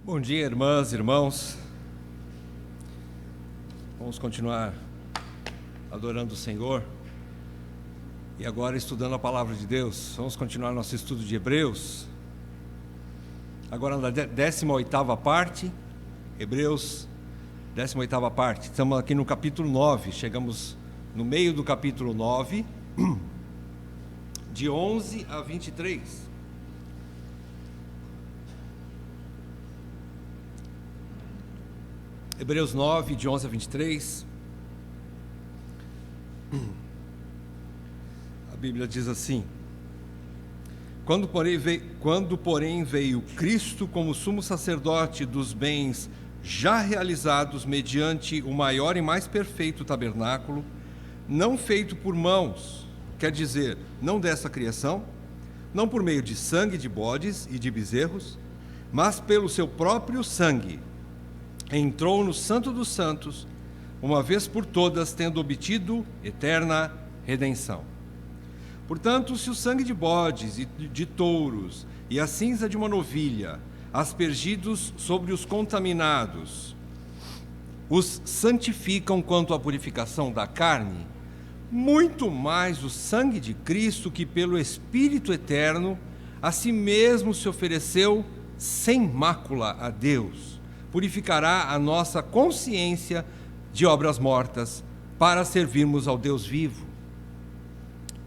Bom dia, irmãs e irmãos. Vamos continuar adorando o Senhor e agora estudando a palavra de Deus. Vamos continuar nosso estudo de Hebreus. Agora na 18ª parte, Hebreus, 18ª parte. Estamos aqui no capítulo 9, chegamos no meio do capítulo 9, de 11 a 23. Hebreus 9, de 11 a 23. A Bíblia diz assim: Quando porém veio Cristo como sumo sacerdote dos bens já realizados mediante o maior e mais perfeito tabernáculo, não feito por mãos, quer dizer, não dessa criação, não por meio de sangue de bodes e de bezerros, mas pelo seu próprio sangue, entrou no Santo dos Santos, uma vez por todas, tendo obtido eterna redenção. Portanto, se o sangue de bodes e de touros e a cinza de uma novilha, aspergidos sobre os contaminados, os santificam quanto à purificação da carne, muito mais o sangue de Cristo, que pelo Espírito eterno a si mesmo se ofereceu sem mácula a Deus, purificará a nossa consciência de obras mortas para servirmos ao Deus vivo.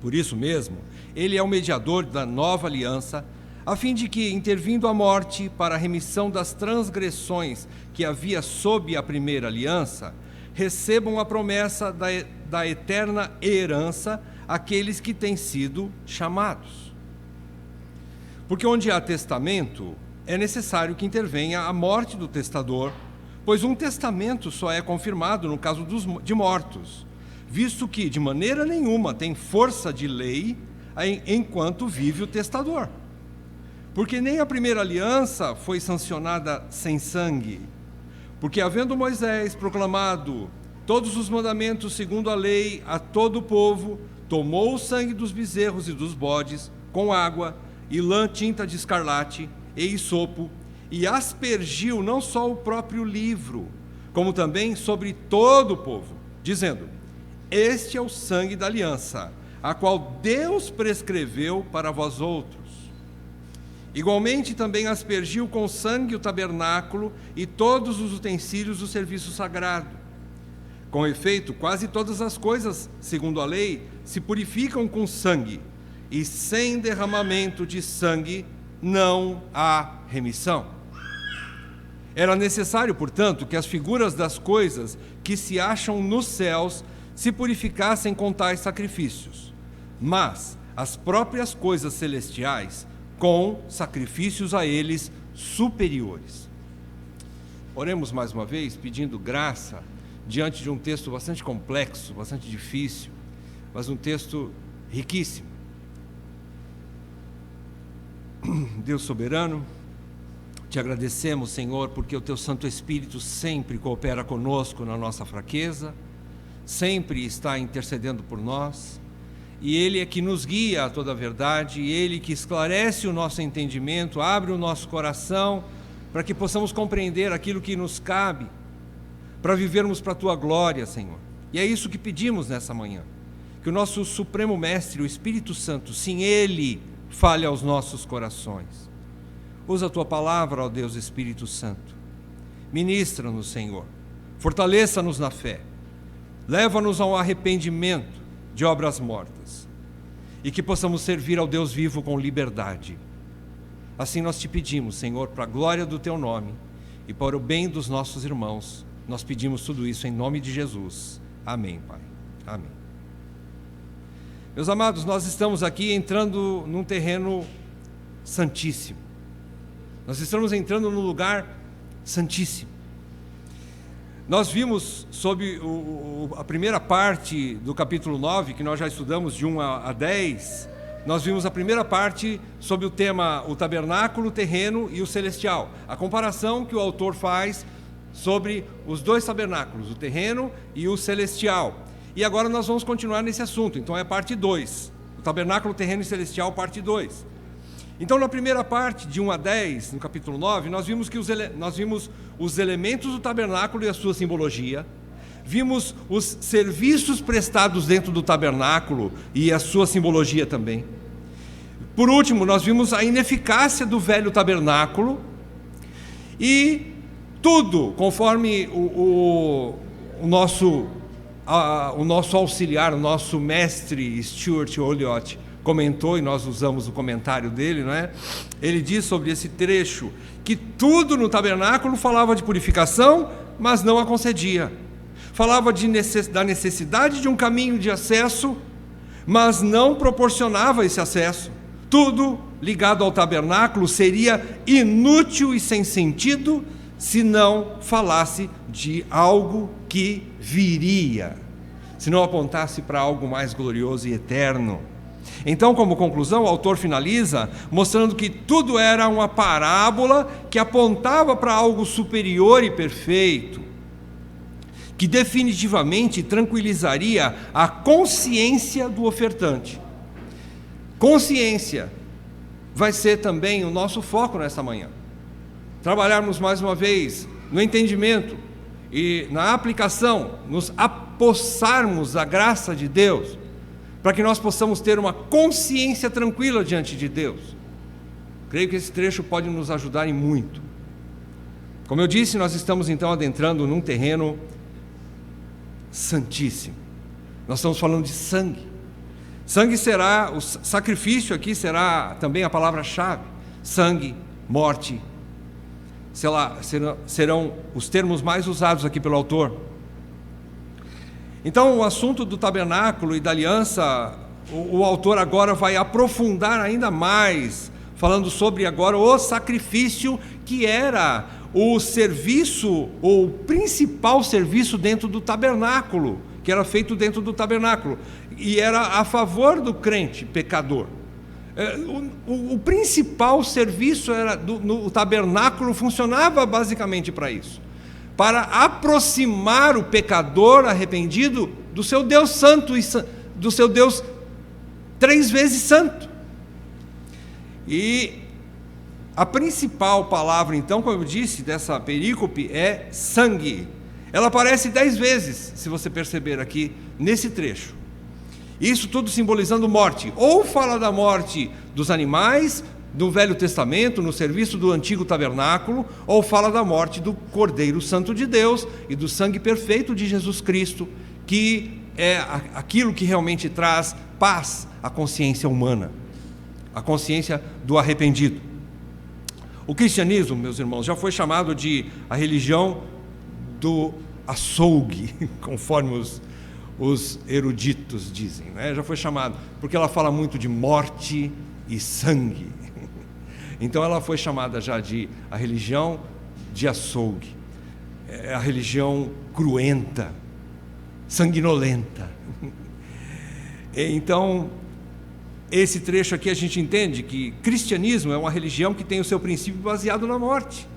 Por isso mesmo, ele é o mediador da nova aliança, a fim de que, intervindo a morte para a remissão das transgressões que havia sob a primeira aliança, recebam a promessa da eterna herança aqueles que têm sido chamados. Porque onde há testamento, é necessário que intervenha a morte do testador, pois um testamento só é confirmado no caso de mortos, visto que de maneira nenhuma tem força de lei enquanto vive o testador. Porque nem a primeira aliança foi sancionada sem sangue, porque havendo Moisés proclamado todos os mandamentos segundo a lei a todo o povo, tomou o sangue dos bezerros e dos bodes com água e lã tinta de escarlate e hisopo, e aspergiu não só o próprio livro, como também sobre todo o povo, dizendo: Este é o sangue da aliança, a qual Deus prescreveu para vós outros. Igualmente também aspergiu com sangue o tabernáculo e todos os utensílios do serviço sagrado. Com efeito, quase todas as coisas, segundo a lei, se purificam com sangue, e sem derramamento de sangue não há remissão. Era necessário, portanto, que as figuras das coisas que se acham nos céus se purificassem com tais sacrifícios, mas as próprias coisas celestiais com sacrifícios a eles superiores. Oremos mais uma vez, pedindo graça diante de um texto bastante complexo, bastante difícil, mas um texto riquíssimo. Deus soberano, te agradecemos, Senhor, porque o teu Santo Espírito sempre coopera conosco na nossa fraqueza, sempre está intercedendo por nós, e Ele é que nos guia a toda a verdade, e Ele que esclarece o nosso entendimento, abre o nosso coração, para que possamos compreender aquilo que nos cabe, para vivermos para a tua glória, Senhor. E é isso que pedimos nessa manhã, que o nosso Supremo Mestre, o Espírito Santo, sim, Ele fale aos nossos corações. Usa a tua palavra, ó Deus Espírito Santo. Ministra-nos, Senhor. Fortaleça-nos na fé. Leva-nos ao arrependimento de obras mortas. E que possamos servir ao Deus vivo com liberdade. Assim nós te pedimos, Senhor, para a glória do teu nome e para o bem dos nossos irmãos. Nós pedimos tudo isso em nome de Jesus. Amém, Pai. Amém. Meus amados, nós estamos aqui entrando num terreno santíssimo. Nós estamos entrando num lugar santíssimo. Nós vimos sobre a primeira parte do capítulo 9, que nós já estudamos de 1 a 10, nós vimos a primeira parte sobre o tema o tabernáculo, o terreno e o celestial. A comparação que o autor faz sobre os dois tabernáculos, o terreno e o celestial. E agora nós vamos continuar nesse assunto, então é a parte 2, o tabernáculo, terreno e celestial, parte 2. Então, na primeira parte, de 1 a 10, no capítulo 9, nós vimos os elementos do tabernáculo e a sua simbologia, vimos os serviços prestados dentro do tabernáculo e a sua simbologia também. Por último, nós vimos a ineficácia do velho tabernáculo e tudo, conforme o nosso auxiliar, o nosso mestre Stuart Olyott comentou, e nós usamos o comentário dele, não é? Ele diz sobre esse trecho que tudo no tabernáculo falava de purificação, mas não a concedia. Falava da necessidade de um caminho de acesso, mas não proporcionava esse acesso. Tudo ligado ao tabernáculo seria inútil e sem sentido se não falasse de algo que viria, se não apontasse para algo mais glorioso e eterno. Então, como conclusão, o autor finaliza mostrando que tudo era uma parábola que apontava para algo superior e perfeito, que definitivamente tranquilizaria a consciência do ofertante. Consciência vai ser também o nosso foco nesta manhã. Trabalharmos mais uma vez no entendimento e na aplicação, nos apossarmos da graça de Deus, para que nós possamos ter uma consciência tranquila diante de Deus. Creio que esse trecho pode nos ajudar em muito. Como eu disse, nós estamos então adentrando num terreno santíssimo. Nós estamos falando de sangue. Sangue será, o sacrifício aqui será também a palavra-chave. Sangue, morte, serão os termos mais usados aqui pelo autor. Então, o assunto do tabernáculo e da aliança, o autor agora vai aprofundar ainda mais, falando sobre agora o sacrifício que era o serviço, ou o principal serviço dentro do tabernáculo, que era feito dentro do tabernáculo, e era a favor do crente pecador. O principal serviço no tabernáculo funcionava basicamente para isso, para aproximar o pecador arrependido do seu Deus santo, e do seu Deus 3 vezes santo. E a principal palavra, então, como eu disse, dessa perícope é sangue. Ela aparece 10 vezes, se você perceber aqui, nesse trecho. Isso tudo simbolizando morte. Ou fala da morte dos animais, do Velho Testamento, no serviço do antigo tabernáculo, ou fala da morte do Cordeiro Santo de Deus e do sangue perfeito de Jesus Cristo, que é aquilo que realmente traz paz à consciência humana, à consciência do arrependido. O cristianismo, meus irmãos, já foi chamado de a religião do açougue, conforme os eruditos dizem, né? Já foi chamado, porque ela fala muito de morte e sangue. Então ela foi chamada já de a religião de açougue, a religião cruenta, sanguinolenta. Então, esse trecho aqui a gente entende que cristianismo é uma religião que tem o seu princípio baseado na morte.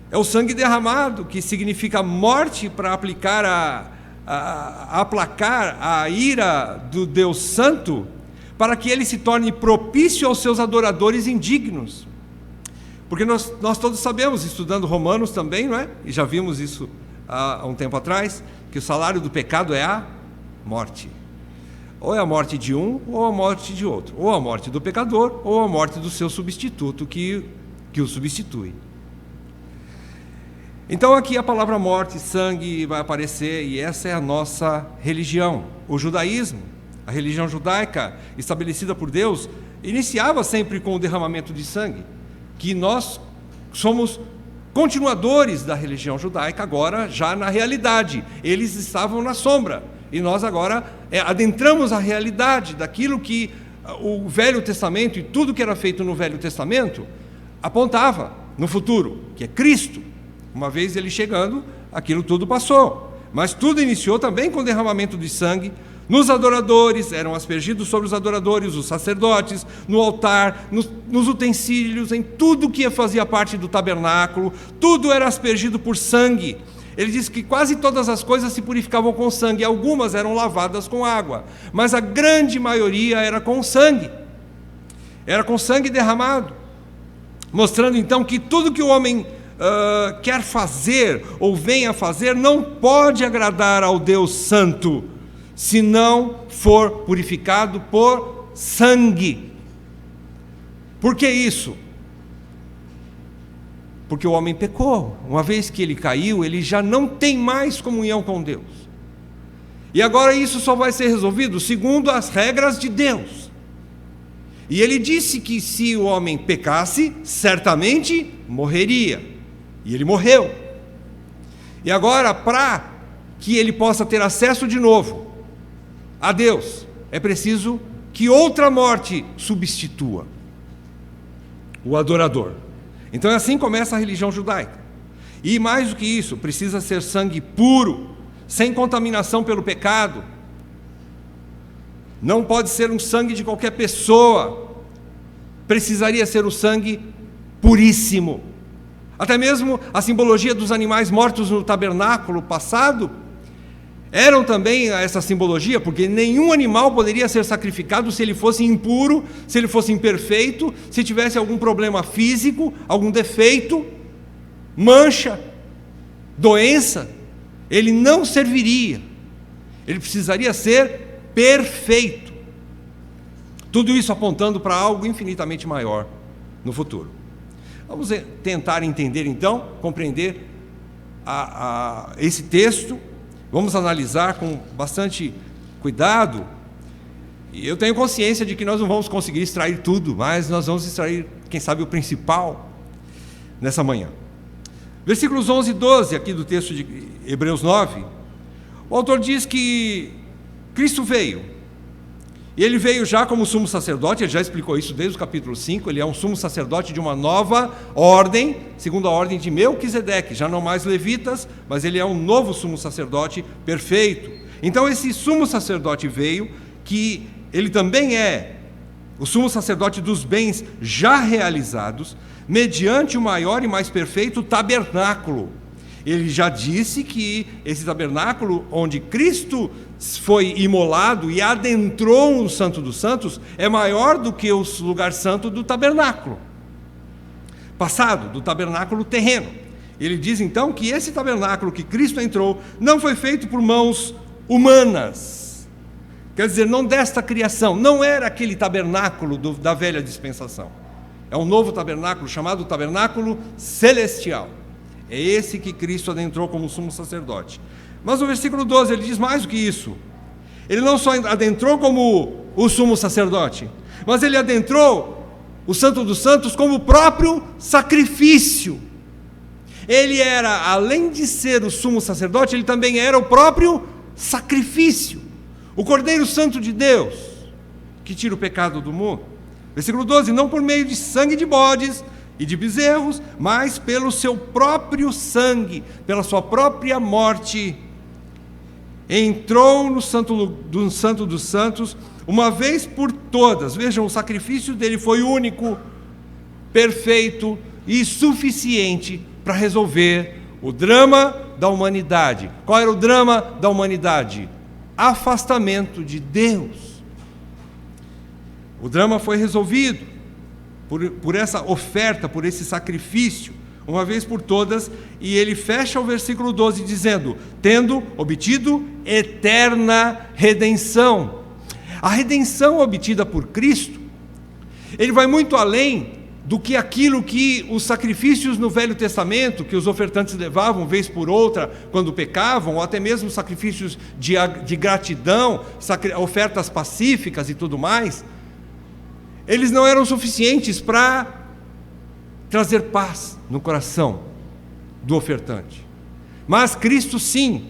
É o sangue derramado, que significa morte para aplacar a ira do Deus Santo, para que ele se torne propício aos seus adoradores indignos. Porque nós todos sabemos, estudando Romanos também, não é? E já vimos isso há um tempo atrás, que o salário do pecado é a morte. Ou é a morte de um, ou a morte de outro. Ou a morte do pecador, ou a morte do seu substituto, que o substitui. Então aqui a palavra morte, sangue vai aparecer, e essa é a nossa religião. O judaísmo, a religião judaica estabelecida por Deus, iniciava sempre com o derramamento de sangue, que nós somos continuadores da religião judaica agora já na realidade. Eles estavam na sombra, e nós agora adentramos a realidade daquilo que o Velho Testamento e tudo que era feito no Velho Testamento apontava no futuro, que é Cristo. Uma vez ele chegando, aquilo tudo passou, mas tudo iniciou também com o derramamento de sangue nos adoradores, eram aspergidos sobre os adoradores, os sacerdotes, no altar, nos utensílios, em tudo que fazia parte do tabernáculo, tudo era aspergido por sangue. Ele diz que quase todas as coisas se purificavam com sangue, algumas eram lavadas com água, mas a grande maioria era com sangue. era com sangue derramado, mostrando então que tudo que o homem quer fazer ou venha fazer não pode agradar ao Deus Santo, se não for purificado por sangue. Por que isso? Porque o homem pecou. Uma vez que ele caiu, ele já não tem mais comunhão com Deus. E agora isso só vai ser resolvido segundo as regras de Deus. E ele disse que se o homem pecasse, certamente morreria. E ele morreu. E agora, para que ele possa ter acesso de novo a Deus, é preciso que outra morte substitua o adorador. Então assim começa a religião judaica. E mais do que isso, precisa ser sangue puro, sem contaminação pelo pecado. Não pode ser um sangue de qualquer pessoa. Precisaria ser um sangue puríssimo. Até mesmo a simbologia dos animais mortos no tabernáculo passado eram também essa simbologia, porque nenhum animal poderia ser sacrificado se ele fosse impuro, se ele fosse imperfeito, se tivesse algum problema físico, algum defeito, mancha, doença. Ele não serviria. Ele precisaria ser perfeito. Tudo isso apontando para algo infinitamente maior no futuro. Vamos tentar entender então, compreender esse texto. Vamos analisar com bastante cuidado. E eu tenho consciência de que nós não vamos conseguir extrair tudo, mas nós vamos extrair, quem sabe, o principal nessa manhã. Versículos 11 e 12 aqui do texto de Hebreus 9, o autor diz que Cristo veio. E ele veio já como sumo sacerdote, ele já explicou isso desde o capítulo 5, ele é um sumo sacerdote de uma nova ordem, segundo a ordem de Melquisedeque, já não mais levitas, mas ele é um novo sumo sacerdote perfeito. Então esse sumo sacerdote veio, que ele também é o sumo sacerdote dos bens já realizados, mediante o maior e mais perfeito tabernáculo. Ele já disse que esse tabernáculo, onde Cristo foi imolado e adentrou no Santo dos Santos, é maior do que o lugar santo do tabernáculo passado, do tabernáculo terreno. Ele diz então que esse tabernáculo que Cristo entrou não foi feito por mãos humanas, quer dizer, não desta criação, não era aquele tabernáculo da velha dispensação, é um novo tabernáculo chamado tabernáculo celestial. É esse que Cristo adentrou como sumo sacerdote. Mas no versículo 12 ele diz mais do que isso. Ele não só adentrou como o sumo sacerdote, mas ele adentrou o Santo dos Santos como o próprio sacrifício. Ele era, além de ser o sumo sacerdote, ele também era o próprio sacrifício. O Cordeiro Santo de Deus, que tira o pecado do mundo. Versículo 12, não por meio de sangue de bodes e de bezerros, mas pelo seu próprio sangue, pela sua própria morte, entrou no Santo dos Santos, uma vez por todas. Vejam, o sacrifício dele foi único, perfeito e suficiente para resolver o drama da humanidade. Qual era o drama da humanidade? Afastamento de Deus. O drama foi resolvido por essa oferta, por esse sacrifício, uma vez por todas, e ele fecha o versículo 12 dizendo, tendo obtido eterna redenção. A redenção obtida por Cristo, ele vai muito além do que aquilo que os sacrifícios no Velho Testamento, que os ofertantes levavam vez por outra, quando pecavam, ou até mesmo sacrifícios de gratidão, ofertas pacíficas e tudo mais, eles não eram suficientes para trazer paz no coração do ofertante. Mas Cristo sim,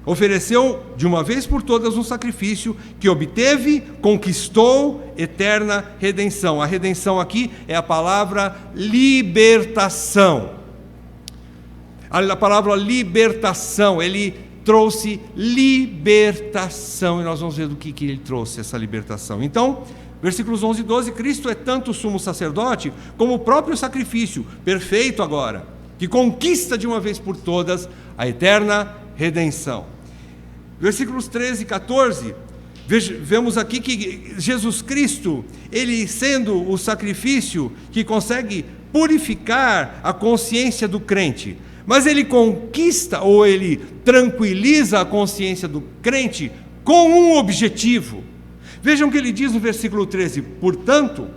ofereceu de uma vez por todas um sacrifício que obteve, conquistou eterna redenção. A redenção aqui é a palavra libertação. A palavra libertação, ele trouxe libertação, e nós vamos ver do que ele trouxe essa libertação. Então, versículos 11 e 12, Cristo é tanto o sumo sacerdote, como o próprio sacrifício, perfeito agora, que conquista de uma vez por todas a eterna redenção. Versículos 13 e 14, Vemos aqui que Jesus Cristo, ele sendo o sacrifício que consegue purificar a consciência do crente, mas ele conquista ou ele tranquiliza a consciência do crente com um objetivo. Vejam o que ele diz no versículo 13: portanto,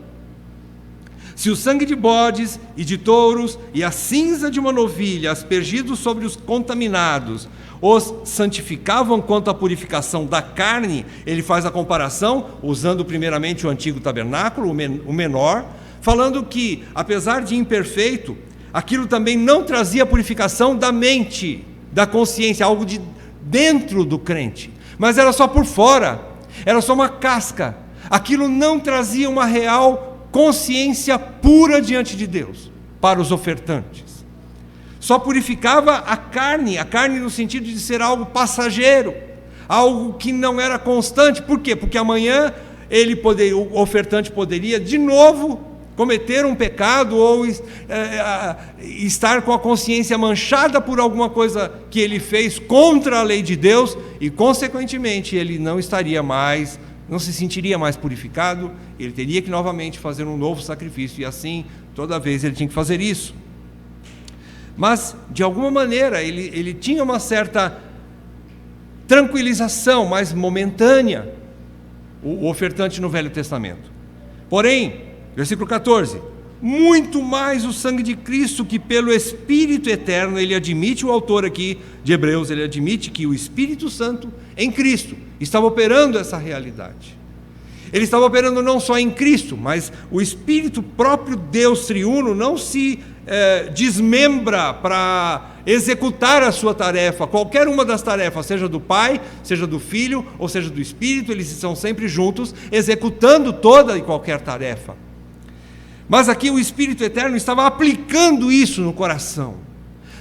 se o sangue de bodes e de touros e a cinza de uma novilha aspergidos sobre os contaminados os santificavam quanto à purificação da carne, ele faz a comparação, usando primeiramente o antigo tabernáculo, o menor, falando que, apesar de imperfeito, aquilo também não trazia purificação da mente, da consciência, algo de dentro do crente, mas era só por fora, era só uma casca, aquilo não trazia uma real consciência pura diante de Deus, para os ofertantes. Só purificava a carne no sentido de ser algo passageiro, algo que não era constante. Por quê? Porque amanhã o ofertante poderia de novo cometer um pecado ou estar com a consciência manchada por alguma coisa que ele fez contra a lei de Deus e, consequentemente, ele não se sentiria mais purificado, ele teria que novamente fazer um novo sacrifício, e assim, toda vez ele tinha que fazer isso. Mas, de alguma maneira, ele tinha uma certa tranquilização, mais momentânea, o ofertante no Velho Testamento. Porém, versículo 14: muito mais o sangue de Cristo, que pelo Espírito eterno, ele admite, o autor aqui de Hebreus, ele admite que o Espírito Santo em Cristo estava operando essa realidade. Ele estava operando não só em Cristo, mas o Espírito próprio, Deus triuno, não se desmembra para executar a sua tarefa, qualquer uma das tarefas, seja do Pai, seja do Filho, ou seja do Espírito, eles estão sempre juntos, executando toda e qualquer tarefa. Mas aqui o Espírito Eterno estava aplicando isso no coração.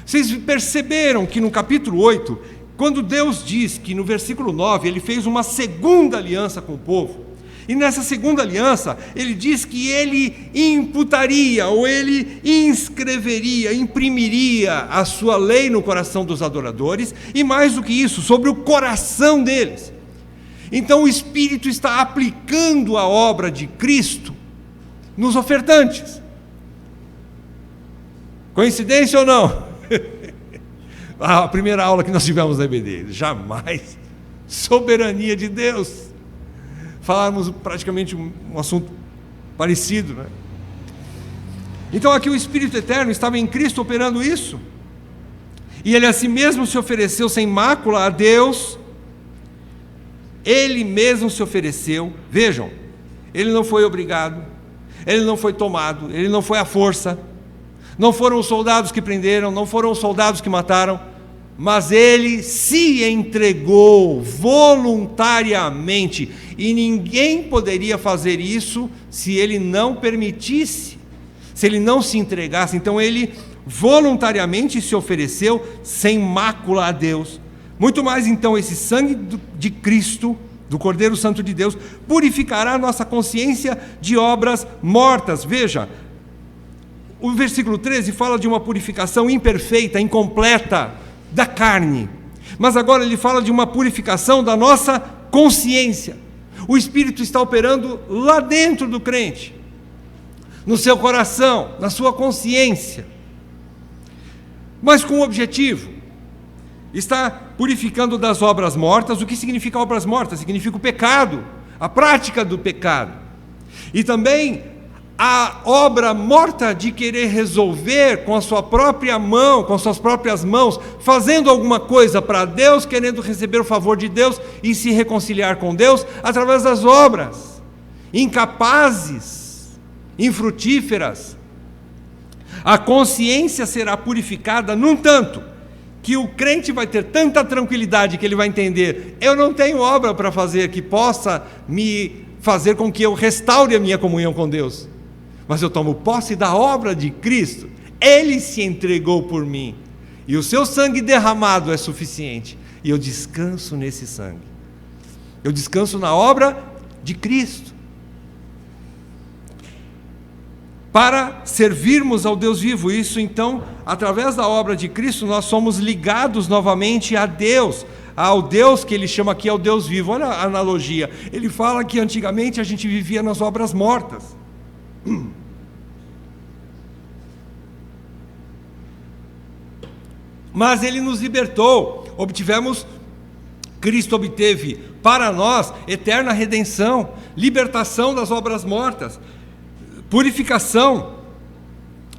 Vocês perceberam que no capítulo 8, quando Deus diz que no versículo 9, ele fez uma segunda aliança com o povo, e nessa segunda aliança, ele diz que ele imputaria, ou ele inscreveria, imprimiria a sua lei no coração dos adoradores, e mais do que isso, sobre o coração deles. Então o Espírito está aplicando a obra de Cristo nos ofertantes. Coincidência ou não? A primeira aula que nós tivemos na EBD, jamais. Soberania de Deus. Falamos praticamente um assunto parecido, né? Então aqui o Espírito Eterno estava em Cristo operando isso, e ele a si mesmo se ofereceu sem mácula a Deus. Ele mesmo se ofereceu. Vejam, ele não foi obrigado, ele não foi tomado, ele não foi à força, não foram os soldados que prenderam, não foram os soldados que mataram, mas ele se entregou voluntariamente, e ninguém poderia fazer isso se ele não permitisse, se ele não se entregasse. Então ele voluntariamente se ofereceu sem mácula a Deus. Muito mais então, esse sangue de Cristo, do Cordeiro Santo de Deus, purificará a nossa consciência de obras mortas. Veja, o versículo 13 fala de uma purificação imperfeita, incompleta da carne, mas agora ele fala de uma purificação da nossa consciência. O Espírito está operando lá dentro do crente, no seu coração, na sua consciência, mas com um objetivo: está purificando das obras mortas. O que significa obras mortas? Significa o pecado, a prática do pecado, e também a obra morta de querer resolver com a sua própria mão, com as suas próprias mãos, fazendo alguma coisa para Deus, querendo receber o favor de Deus e se reconciliar com Deus através das obras, incapazes, infrutíferas. A consciência será purificada, num tanto que o crente vai ter tanta tranquilidade que ele vai entender: eu não tenho obra para fazer que possa me fazer com que eu restaure a minha comunhão com Deus, mas eu tomo posse da obra de Cristo. Ele se entregou por mim, e o seu sangue derramado é suficiente, e eu descanso nesse sangue, eu descanso na obra de Cristo, para servirmos ao Deus vivo. Isso então, através da obra de Cristo, nós somos ligados novamente a Deus, ao Deus que ele chama aqui ao Deus vivo. Olha a analogia. Ele fala que antigamente a gente vivia nas obras mortas. Mas ele nos libertou, Cristo obteve para nós eterna redenção, libertação das obras mortas, purificação,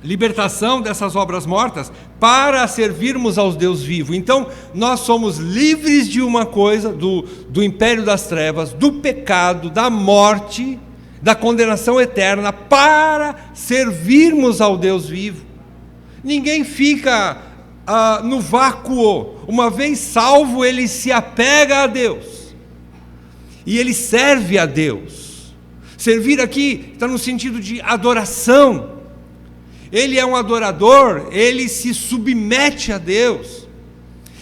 libertação dessas obras mortas, para servirmos ao Deus vivo. Então, nós somos livres de uma coisa, do império das trevas, do pecado, da morte, da condenação eterna, para servirmos ao Deus vivo. Ninguém fica no vácuo. Uma vez salvo, ele se apega a Deus e ele serve a Deus. Servir aqui está no sentido de adoração. Ele é um adorador, ele se submete a Deus,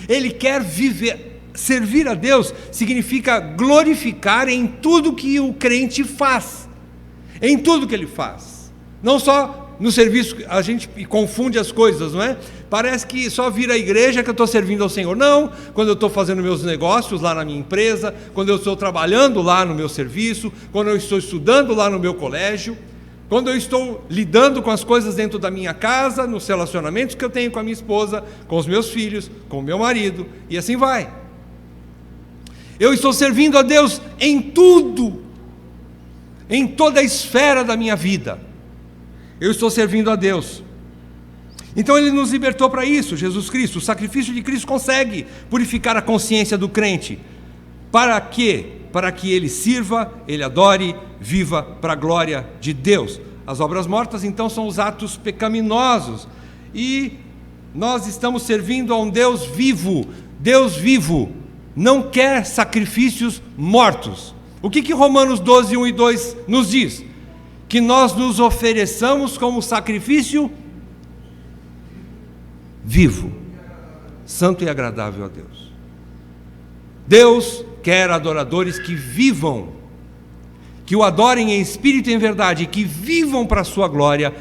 ele quer viver. Servir a Deus significa glorificar em tudo que o crente faz, em tudo que ele faz, não só no serviço. A gente confunde as coisas, não é? Parece que só vir à igreja que eu estou servindo ao Senhor. Não, quando eu estou fazendo meus negócios lá na minha empresa, quando eu estou trabalhando lá no meu serviço, quando eu estou estudando lá no meu colégio, quando eu estou lidando com as coisas dentro da minha casa, nos relacionamentos que eu tenho com a minha esposa, com os meus filhos, com o meu marido, e assim vai. Eu estou servindo a Deus em tudo, em toda a esfera da minha vida. Eu estou servindo a Deus. Então ele nos libertou para isso, Jesus Cristo. O sacrifício de Cristo consegue purificar a consciência do crente. Para quê? Para que ele sirva, ele adore, viva para a glória de Deus. As obras mortas, então, são os atos pecaminosos. E nós estamos servindo a um Deus vivo. Deus vivo não quer sacrifícios mortos. O que Romanos 12, 1 e 2 nos diz? Que nós nos ofereçamos como sacrifício vivo, santo e agradável a Deus. Deus quer adoradores que vivam, que o adorem em espírito e em verdade, que vivam para a sua glória,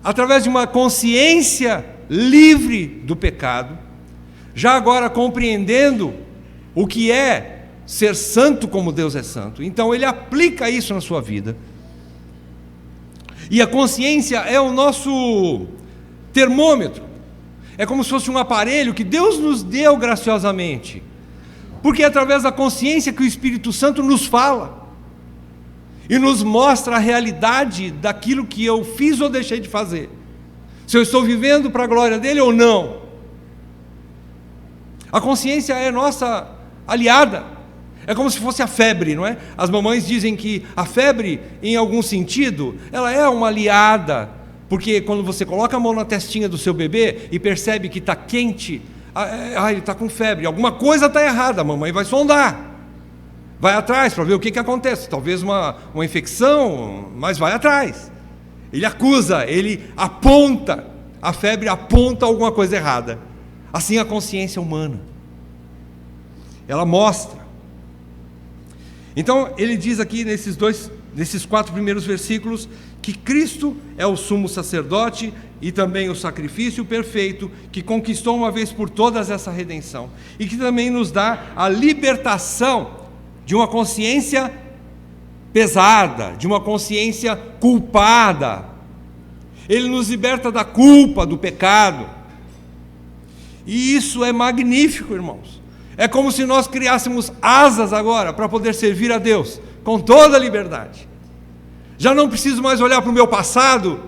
através de uma consciência livre do pecado, já agora compreendendo o que é ser santo como Deus é santo. Então ele aplica isso na sua vida. E a consciência é o nosso termômetro. É como se fosse um aparelho que Deus nos deu graciosamente. Porque é através da consciência que o Espírito Santo nos fala e nos mostra a realidade daquilo que eu fiz ou deixei de fazer. Se eu estou vivendo para a glória dele ou não. A consciência é nossa aliada. É como se fosse a febre, não é? As mamães dizem que a febre, em algum sentido, ela é uma aliada, porque quando você coloca a mão na testinha do seu bebê e percebe que está quente, ele está com febre, alguma coisa está errada, a mamãe vai sondar, vai atrás para ver o que acontece, talvez uma infecção, mas vai atrás. Ele acusa, ele aponta, a febre aponta alguma coisa errada. Assim a consciência humana, ela mostra. Então ele diz aqui nesses 4 primeiros versículos que Cristo é o sumo sacerdote e também o sacrifício perfeito que conquistou uma vez por todas essa redenção e que também nos dá a libertação de uma consciência pesada, de uma consciência culpada. Ele nos liberta da culpa, do pecado. E isso é magnífico, irmãos. É como se nós criássemos asas agora para poder servir a Deus com toda a liberdade. Já não preciso mais olhar para o meu passado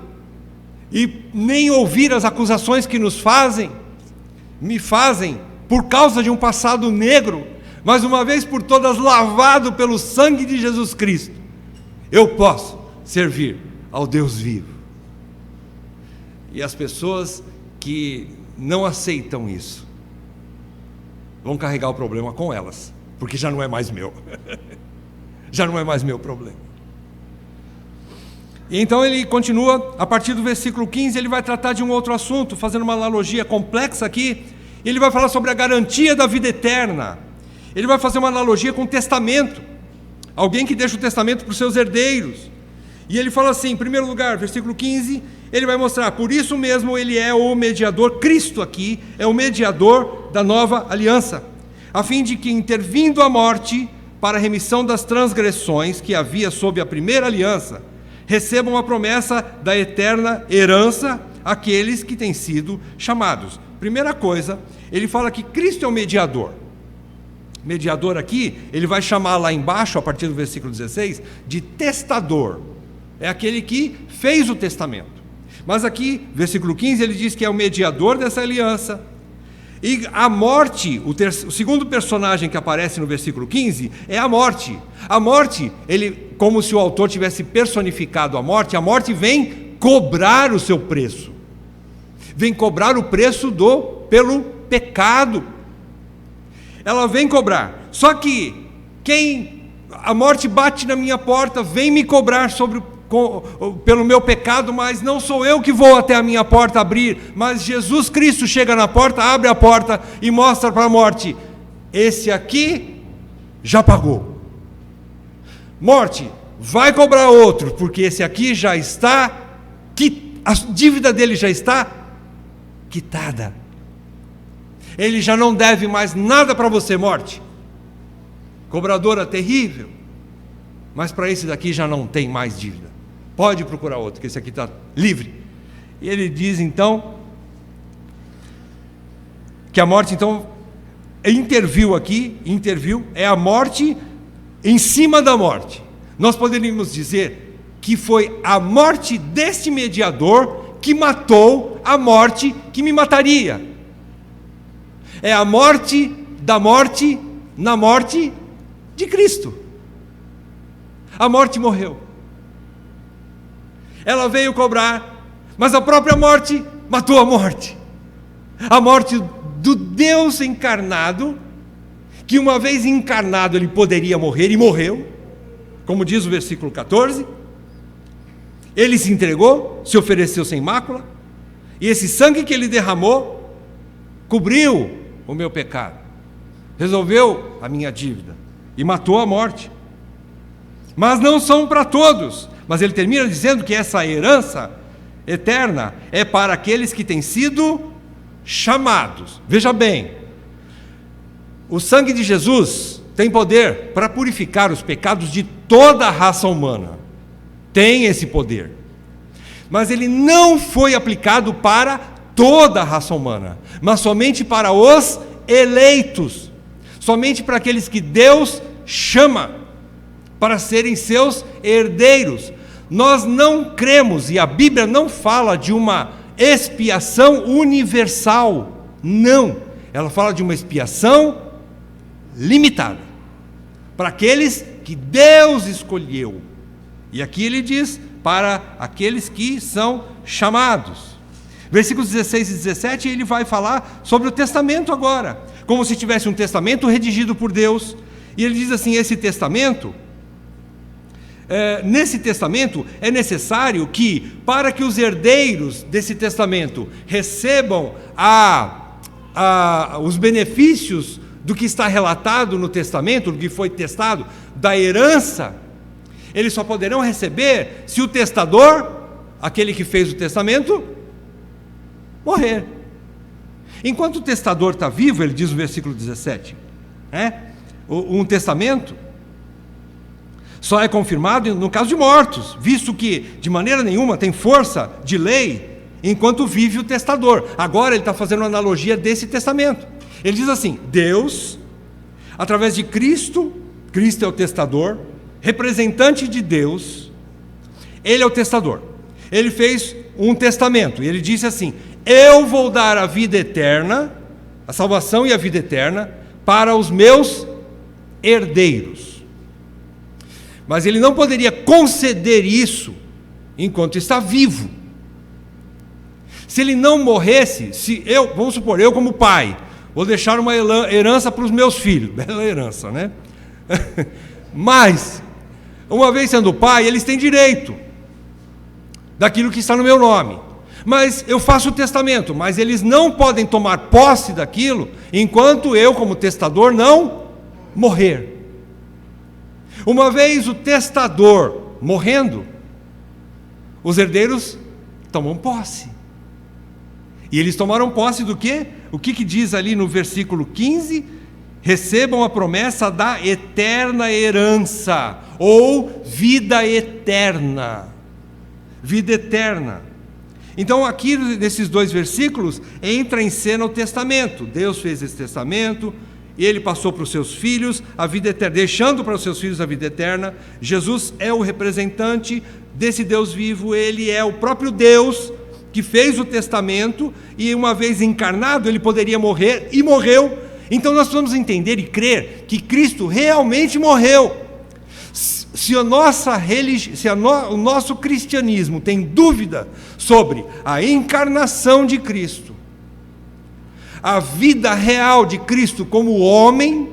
e nem ouvir as acusações que me fazem por causa de um passado negro, mas uma vez por todas lavado pelo sangue de Jesus Cristo, eu posso servir ao Deus vivo. E as pessoas que não aceitam isso vão carregar o problema com elas, porque já não é mais meu. Já não é mais meu problema. E então ele continua, a partir do versículo 15, ele vai tratar de um outro assunto, fazendo uma analogia complexa aqui. Ele vai falar sobre a garantia da vida eterna. Ele vai fazer uma analogia com o testamento. Alguém que deixa o testamento para os seus herdeiros. E ele fala assim, em primeiro lugar, versículo 15, ele vai mostrar, por isso mesmo ele é o mediador, Cristo aqui é o mediador da nova aliança, a fim de que, intervindo a morte para a remissão das transgressões que havia sob a primeira aliança, recebam a promessa da eterna herança aqueles que têm sido chamados. Primeira coisa, ele fala que Cristo é o mediador. Mediador aqui, ele vai chamar lá embaixo, a partir do versículo 16, de testador. É aquele que fez o testamento. Mas aqui, versículo 15, ele diz que é o mediador dessa aliança. E a morte, o segundo personagem que aparece no versículo 15, é a morte. A morte, como se o autor tivesse personificado a morte vem cobrar o seu preço. Vem cobrar o preço pelo pecado. Ela vem cobrar. Só que a morte bate na minha porta, vem me cobrar pelo meu pecado, mas não sou eu que vou até a minha porta abrir, mas Jesus Cristo chega na porta, abre a porta e mostra para a morte: esse aqui já pagou. Morte, vai cobrar outro, porque esse aqui já está, a dívida dele já está quitada. Ele já não deve mais nada para você, morte. Cobradora terrível. Mas para esse daqui já não tem mais dívida. Pode procurar outro, que esse aqui está livre. E ele diz então que a morte então interviu, é a morte em cima da morte. Nós poderíamos dizer que foi a morte deste mediador que matou a morte que me mataria. É a morte da morte na morte de Cristo. A morte morreu. Ela veio cobrar, mas a própria morte matou a morte. A morte do Deus encarnado, que uma vez encarnado ele poderia morrer, e morreu, como diz o versículo 14. Ele se entregou, se ofereceu sem mácula, e esse sangue que ele derramou cobriu o meu pecado, resolveu a minha dívida e matou a morte. Mas não são para todos. Mas ele termina dizendo que essa herança eterna é para aqueles que têm sido chamados. Veja bem, o sangue de Jesus tem poder para purificar os pecados de toda a raça humana. Tem esse poder. Mas ele não foi aplicado para toda a raça humana, mas somente para os eleitos, somente para aqueles que Deus chama para serem seus herdeiros. Nós não cremos, e a Bíblia não fala de uma expiação universal, não, ela fala de uma expiação limitada, para aqueles que Deus escolheu, e aqui ele diz, para aqueles que são chamados. Versículos 16 e 17, ele vai falar sobre o testamento agora, como se tivesse um testamento redigido por Deus, e ele diz assim: esse testamento, nesse testamento é necessário que, para que os herdeiros desse testamento recebam os benefícios do que está relatado no testamento, do que foi testado, da herança, eles só poderão receber se o testador, aquele que fez o testamento, morrer. Enquanto o testador está vivo, ele diz no versículo 17, um testamento só é confirmado no caso de mortos, visto que de maneira nenhuma tem força de lei enquanto vive o testador. Agora ele está fazendo uma analogia desse testamento. Ele diz assim: Deus, através de Cristo, Cristo é o testador, representante de Deus, ele é o testador. Ele fez um testamento e ele disse assim: eu vou dar a vida eterna, a salvação e a vida eterna para os meus herdeiros. Mas ele não poderia conceder isso enquanto está vivo. Se ele não morresse, vamos supor, eu como pai, vou deixar uma herança para os meus filhos, bela herança, né? Mas, uma vez sendo pai, eles têm direito daquilo que está no meu nome. Mas eu faço o testamento, mas eles não podem tomar posse daquilo enquanto eu, como testador, não morrer. Uma vez o testador morrendo, os herdeiros tomam posse. E eles tomaram posse do quê? O que diz ali no versículo 15? recebam a promessa da eterna herança, ou vida eterna. Vida eterna. Então aqui nesses 2 versículos entra em cena o testamento. Deus fez esse testamento e Ele passou para os seus filhos a vida eterna, deixando para os seus filhos a vida eterna. Jesus é o representante desse Deus vivo, Ele é o próprio Deus que fez o testamento, e uma vez encarnado Ele poderia morrer, e morreu. Então nós precisamos entender e crer que Cristo realmente morreu. Se o nosso cristianismo tem dúvida sobre a encarnação de Cristo, a vida real de Cristo como homem,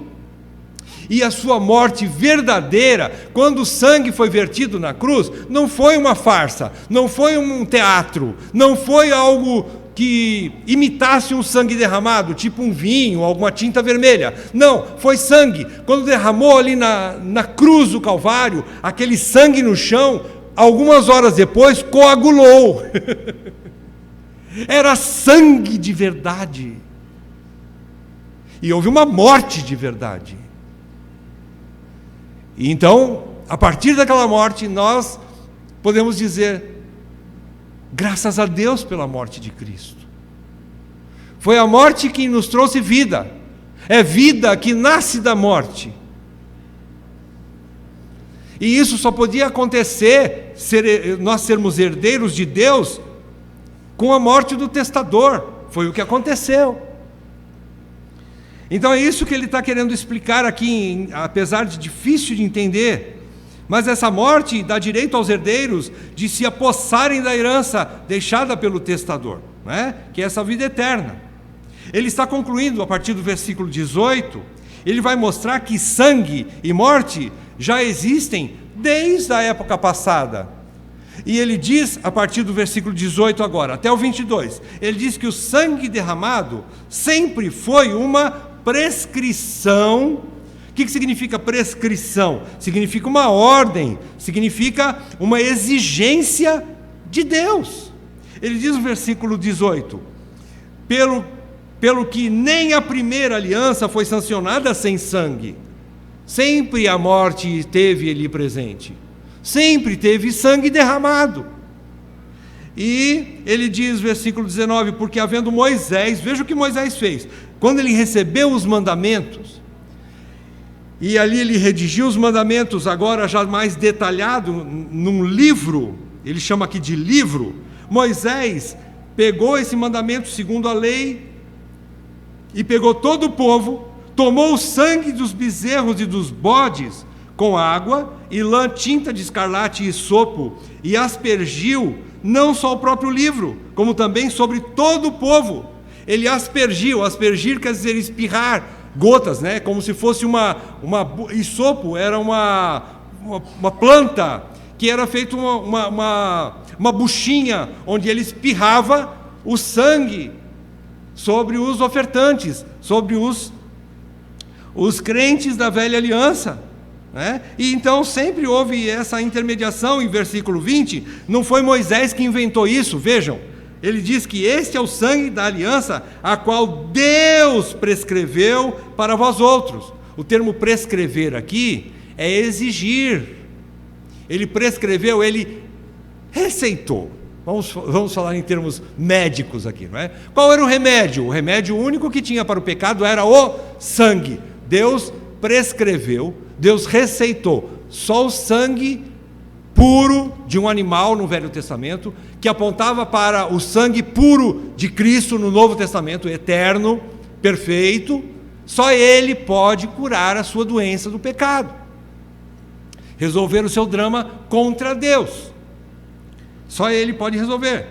e a sua morte verdadeira, quando o sangue foi vertido na cruz, não foi uma farsa, não foi um teatro, não foi algo que imitasse um sangue derramado, tipo um vinho, alguma tinta vermelha. Não, foi sangue. Quando derramou ali na cruz do Calvário, aquele sangue no chão, algumas horas depois coagulou. Era sangue de verdade. E houve uma morte de verdade. E então, a partir daquela morte, nós podemos dizer: graças a Deus pela morte de Cristo. Foi a morte que nos trouxe vida. É vida que nasce da morte. E isso só podia acontecer, nós sermos herdeiros de Deus, com a morte do testador. Foi o que aconteceu. Então é isso que ele está querendo explicar aqui, apesar de difícil de entender. Mas essa morte dá direito aos herdeiros de se apossarem da herança deixada pelo testador, né? Que é essa vida eterna. Ele está concluindo a partir do versículo 18, ele vai mostrar que sangue e morte já existem desde a época passada. E ele diz, a partir do versículo 18 agora, até o 22, ele diz que o sangue derramado sempre foi uma prescrição. O que significa prescrição? Significa uma ordem, significa uma exigência de Deus. Ele diz no versículo 18: pelo que nem a primeira aliança foi sancionada sem sangue. Sempre a morte esteve ali presente, sempre teve sangue derramado. E ele diz, versículo 19, porque havendo Moisés, veja o que Moisés fez, quando ele recebeu os mandamentos, e ali ele redigiu os mandamentos, agora já mais detalhado, num livro, ele chama aqui de livro. Moisés pegou esse mandamento segundo a lei, e pegou todo o povo, tomou o sangue dos bezerros e dos bodes, com água, e lã, tinta de escarlate e sopo, e aspergiu, não só o próprio livro, como também sobre todo o povo. Ele aspergiu, aspergir quer dizer espirrar, gotas, né? Como se fosse e sopo era uma planta, que era feito uma buchinha, onde ele espirrava o sangue sobre os ofertantes, sobre os crentes da velha aliança, né? E então sempre houve essa intermediação. Em versículo 20, não foi Moisés que inventou isso, vejam, ele diz que este é o sangue da aliança, a qual Deus prescreveu para vós outros. O termo prescrever aqui é exigir. Ele prescreveu, ele receitou. Vamos falar em termos médicos aqui, não é? Qual era o remédio? O remédio único que tinha para o pecado era o sangue. Deus prescreveu, Deus receitou só o sangue puro de um animal no Velho Testamento, que apontava para o sangue puro de Cristo no Novo Testamento, eterno, perfeito. Só Ele pode curar a sua doença do pecado, resolver o seu drama contra Deus. Só Ele pode resolver.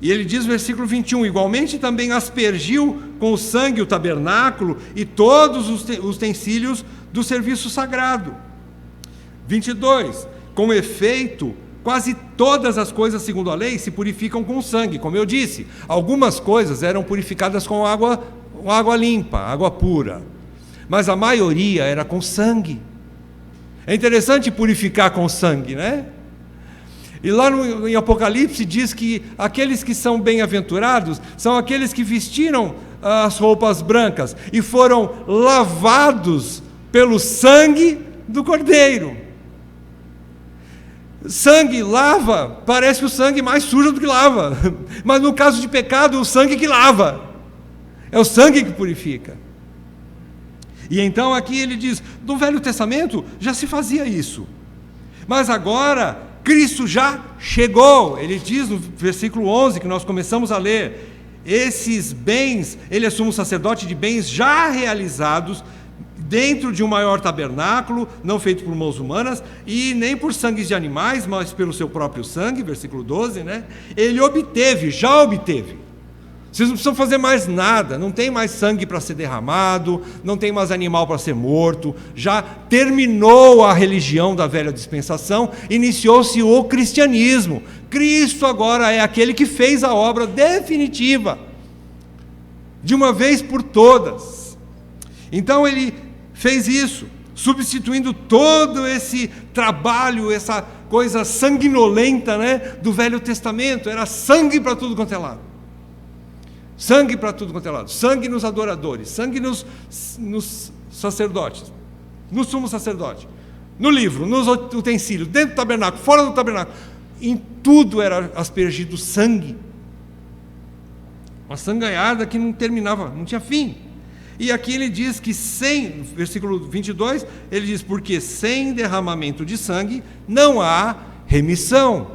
E ele diz no versículo 21, igualmente também aspergiu com o sangue o tabernáculo e todos os utensílios do serviço sagrado. 22, com efeito, quase todas as coisas segundo a lei se purificam com sangue. Como eu disse, algumas coisas eram purificadas com água limpa, água pura, mas a maioria era com sangue. É interessante purificar com sangue, né? E lá em Apocalipse diz que aqueles que são bem-aventurados são aqueles que vestiram as roupas brancas e foram lavados pelo sangue do Cordeiro. Sangue lava, parece que o sangue mais sujo do que lava, mas no caso de pecado, o sangue que lava, é o sangue que purifica. E então aqui ele diz, no Velho Testamento já se fazia isso, mas agora Cristo já chegou. Ele diz no versículo 11, que nós começamos a ler, esses bens, ele é sumo sacerdote de bens já realizados, dentro de um maior tabernáculo, não feito por mãos humanas, e nem por sangues de animais, mas pelo seu próprio sangue, versículo 12, né? Ele obteve, já obteve. Vocês não precisam fazer mais nada, não tem mais sangue para ser derramado, não tem mais animal para ser morto, já terminou a religião da velha dispensação, iniciou-se o cristianismo. Cristo agora é aquele que fez a obra definitiva, de uma vez por todas. Então ele fez isso, substituindo todo esse trabalho, essa coisa sanguinolenta, né, do Velho Testamento. Era sangue para tudo quanto é lado. Sangue para tudo quanto é lado. Sangue nos adoradores, sangue nos sacerdotes, no sumo sacerdote, no livro, nos utensílios, dentro do tabernáculo, fora do tabernáculo. Em tudo era aspergido sangue. Uma sanganhada que não terminava, não tinha fim. E aqui ele diz que sem, versículo 22, ele diz, porque sem derramamento de sangue não há remissão.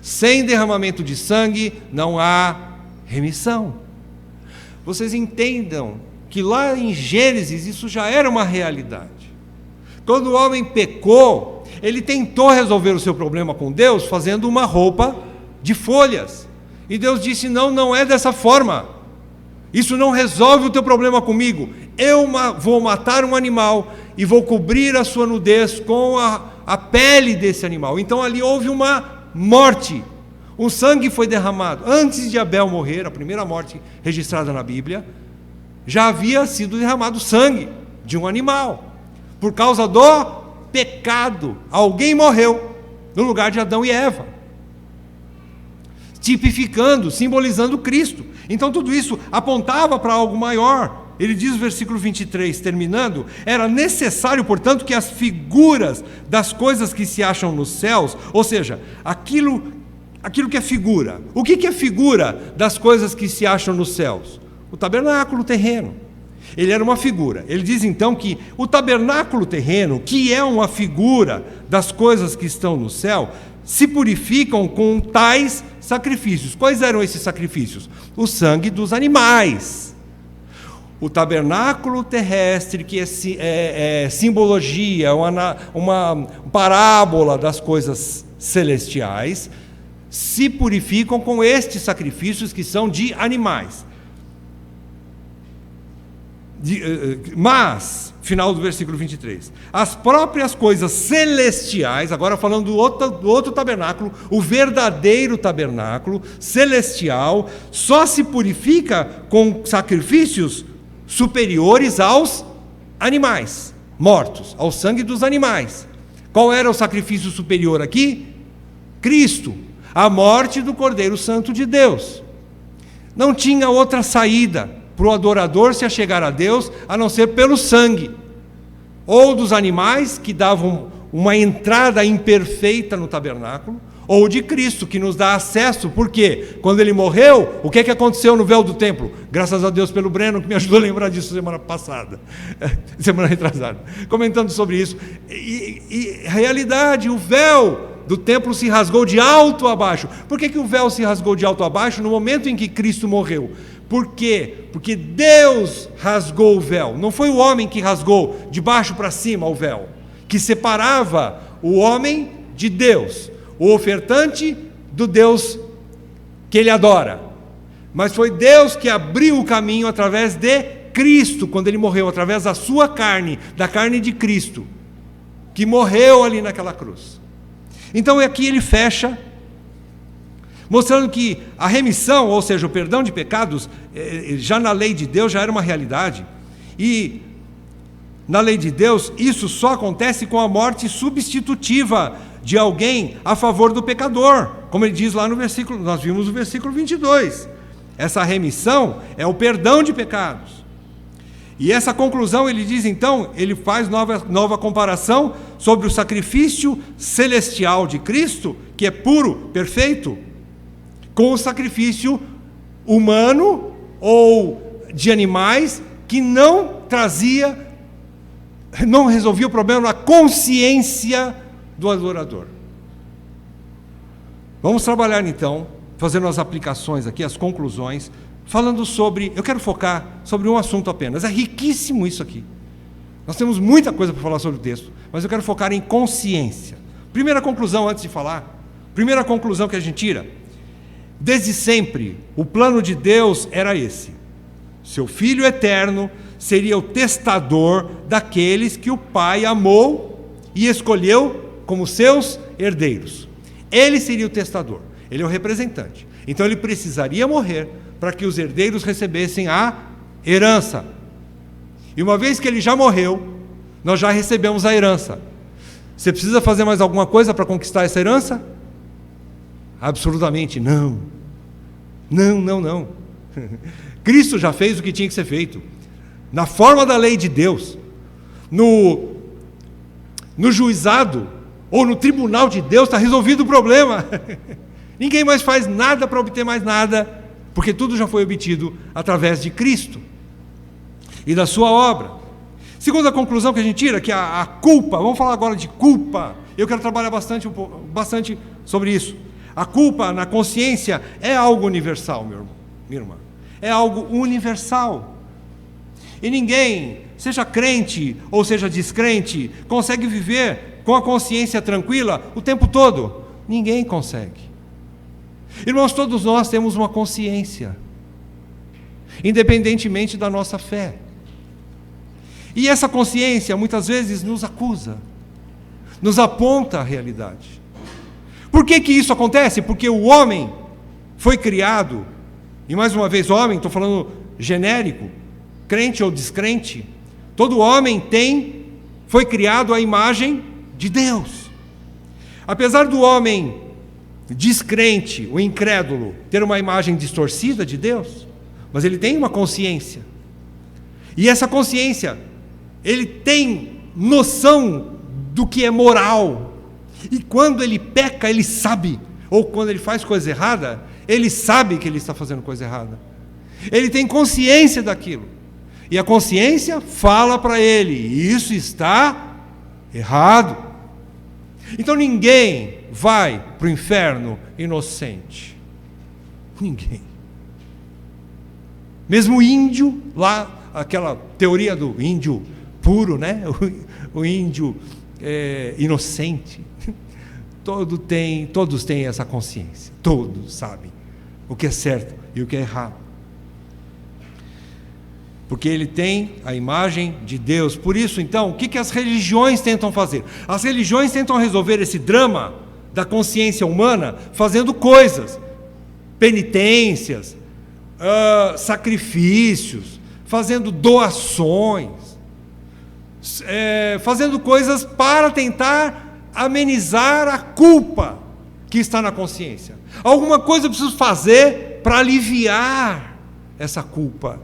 Sem derramamento de sangue não há remissão. Vocês entendam que lá em Gênesis isso já era uma realidade. Quando o homem pecou, ele tentou resolver o seu problema com Deus fazendo uma roupa de folhas. E Deus disse, não é dessa forma. Isso não resolve o teu problema comigo. Eu vou matar um animal e vou cobrir a sua nudez com a pele desse animal. Então ali houve uma morte. O sangue foi derramado. Antes de Abel morrer, a primeira morte registrada na Bíblia, já havia sido derramado sangue de um animal. Por causa do pecado. Alguém morreu no lugar de Adão e Eva. Tipificando, simbolizando Cristo. Então tudo isso apontava para algo maior. Ele diz no versículo 23, terminando, era necessário, portanto, que as figuras das coisas que se acham nos céus, ou seja, aquilo que é figura. O que é figura das coisas que se acham nos céus? O tabernáculo terreno. Ele era uma figura. Ele diz então que o tabernáculo terreno, que é uma figura das coisas que estão no céu, se purificam com tais sacrifícios. Quais eram esses sacrifícios? O sangue dos animais. O tabernáculo terrestre, que é simbologia, uma parábola das coisas celestiais, se purificam com estes sacrifícios que são de animais. Mas, final do versículo 23, as próprias coisas celestiais, agora falando do outro tabernáculo, o verdadeiro tabernáculo celestial, só se purifica com sacrifícios superiores aos animais mortos, ao sangue dos animais. Qual era o sacrifício superior aqui? Cristo, a morte do Cordeiro Santo de Deus. Não tinha outra saída para o adorador se achegar a Deus, a não ser pelo sangue, ou dos animais que davam uma entrada imperfeita no tabernáculo, ou de Cristo, que nos dá acesso, porque quando ele morreu, o que aconteceu no véu do templo? Graças a Deus pelo Breno, que me ajudou a lembrar disso semana retrasada, comentando sobre isso, e realidade, o véu do templo se rasgou de alto a baixo. Por que o véu se rasgou de alto a baixo no momento em que Cristo morreu? Por quê? Porque Deus rasgou o véu. Não foi o homem que rasgou de baixo para cima o véu, que separava o homem de Deus, o ofertante do Deus que ele adora. Mas foi Deus que abriu o caminho através de Cristo, quando ele morreu, através da sua carne, da carne de Cristo, que morreu ali naquela cruz. Então aqui ele fecha, mostrando que a remissão, ou seja, o perdão de pecados, já na lei de Deus já era uma realidade. E na lei de Deus, isso só acontece com a morte substitutiva de alguém a favor do pecador, como ele diz lá no versículo, nós vimos o versículo 22. Essa remissão é o perdão de pecados. E essa conclusão, ele diz então, ele faz nova comparação sobre o sacrifício celestial de Cristo, que é puro, perfeito, com o sacrifício humano ou de animais que não resolvia o problema na consciência do adorador. Vamos trabalhar então, fazendo as aplicações aqui, as conclusões, falando sobre, eu quero focar sobre um assunto apenas, é riquíssimo isso aqui. Nós temos muita coisa para falar sobre o texto, mas eu quero focar em consciência. Primeira conclusão antes de falar, primeira conclusão que a gente tira, desde sempre, o plano de Deus era esse: seu Filho eterno seria o testador daqueles que o Pai amou e escolheu como seus herdeiros. Ele seria o testador, ele é o representante. Então ele precisaria morrer para que os herdeiros recebessem a herança. E uma vez que ele já morreu, nós já recebemos a herança. Você precisa fazer mais alguma coisa para conquistar essa herança? Absolutamente não. Não. Cristo já fez o que tinha que ser feito. Na forma da lei de Deus, no juizado, ou no tribunal de Deus, está resolvido o problema. Ninguém mais faz nada para obter mais nada, porque tudo já foi obtido através de Cristo e da sua obra. Segunda conclusão que a gente tira, que a culpa, vamos falar agora de culpa. Eu quero trabalhar bastante sobre isso. A culpa na consciência é algo universal, meu irmão, minha irmã. É algo universal. E ninguém, seja crente ou seja descrente, consegue viver com a consciência tranquila o tempo todo. Ninguém consegue. Irmãos, todos nós temos uma consciência, independentemente da nossa fé. E essa consciência muitas vezes nos acusa, nos aponta a realidade. Por que isso acontece? Porque o homem foi criado, e mais uma vez homem, estou falando genérico, crente ou descrente, todo homem foi criado à imagem de Deus. Apesar do homem descrente, o incrédulo, ter uma imagem distorcida de Deus, mas ele tem uma consciência. E essa consciência, ele tem noção do que é moral. E quando ele peca, ele sabe. Ou quando ele faz coisa errada, ele sabe que ele está fazendo coisa errada. Ele tem consciência daquilo. E a consciência fala para ele: isso está errado. Então ninguém vai para o inferno inocente. Ninguém. Mesmo o índio, lá, aquela teoria do índio puro, né? O índio inocente. Todos têm essa consciência. Todos sabem o que é certo e o que é errado. Porque ele tem a imagem de Deus. Por isso, então, o que as religiões tentam fazer? As religiões tentam resolver esse drama da consciência humana fazendo coisas, penitências, sacrifícios, fazendo doações, fazendo coisas para tentar amenizar a culpa que está na consciência. Alguma coisa eu preciso fazer para aliviar essa culpa.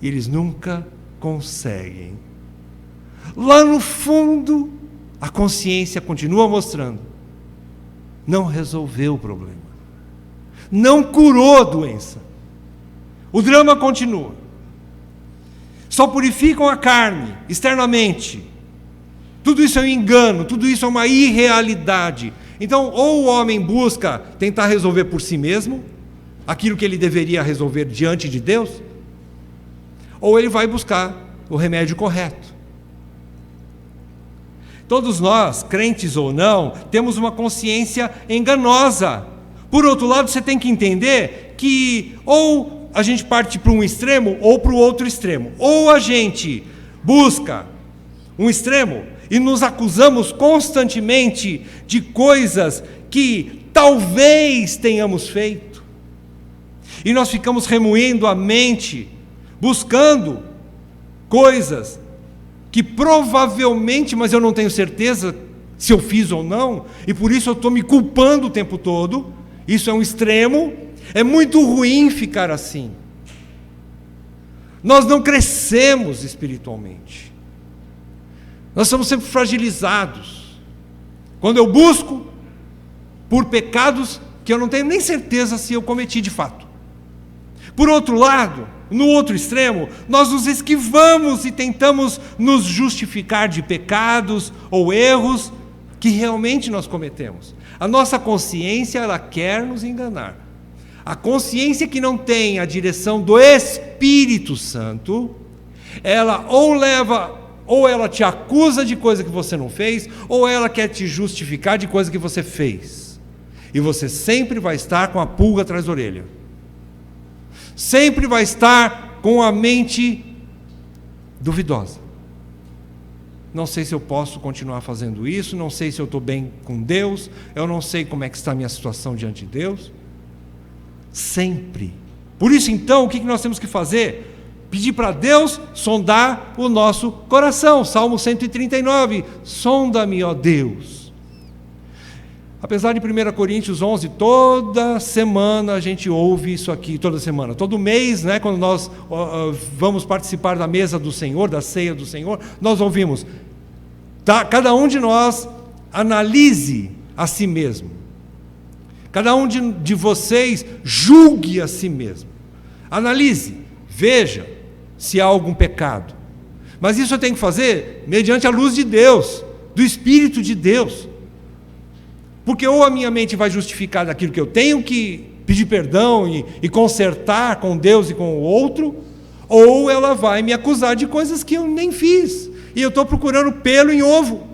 E eles nunca conseguem. Lá no fundo, a consciência continua mostrando: não resolveu o problema, não curou a doença, o drama continua. Só purificam a carne externamente. Tudo isso é um engano, tudo isso é uma irrealidade. Então, ou o homem busca tentar resolver por si mesmo aquilo que ele deveria resolver diante de Deus, ou ele vai buscar o remédio correto. Todos nós, crentes ou não, temos uma consciência enganosa. Por outro lado, você tem que entender que ou a gente parte para um extremo ou para o outro extremo. Ou a gente busca um extremo e nos acusamos constantemente de coisas que talvez tenhamos feito. E nós ficamos remoendo a mente, buscando coisas que provavelmente, mas eu não tenho certeza se eu fiz ou não, e por isso eu estou me culpando o tempo todo. Isso é um extremo. É muito ruim ficar assim. Nós não crescemos espiritualmente. Nós somos sempre fragilizados. Quando eu busco por pecados que eu não tenho nem certeza se eu cometi de fato. Por outro lado, no outro extremo, nós nos esquivamos e tentamos nos justificar de pecados ou erros que realmente nós cometemos. A nossa consciência, ela quer nos enganar. A consciência que não tem a direção do Espírito Santo, ela ou ela te acusa de coisa que você não fez, ou ela quer te justificar de coisa que você fez. E você sempre vai estar com a pulga atrás da orelha. Sempre vai estar com a mente duvidosa. Não sei se eu posso continuar fazendo isso, não sei se eu estou bem com Deus, eu não sei como é que está a minha situação diante de Deus. Sempre. Por isso, então, o que nós temos que fazer? Pedir para Deus sondar o nosso coração. Salmo 139, sonda-me, ó Deus. Apesar de 1 Coríntios 11, toda semana a gente ouve isso aqui, toda semana, todo mês, né, quando nós vamos participar da mesa do Senhor, da ceia do Senhor, nós ouvimos, cada um de nós analise a si mesmo, cada um de vocês julgue a si mesmo, analise, veja se há algum pecado, mas isso eu tenho que fazer mediante a luz de Deus, do Espírito de Deus. Porque ou a minha mente vai justificar daquilo que eu tenho que pedir perdão e consertar com Deus e com o outro, ou ela vai me acusar de coisas que eu nem fiz. E eu estou procurando pelo em ovo.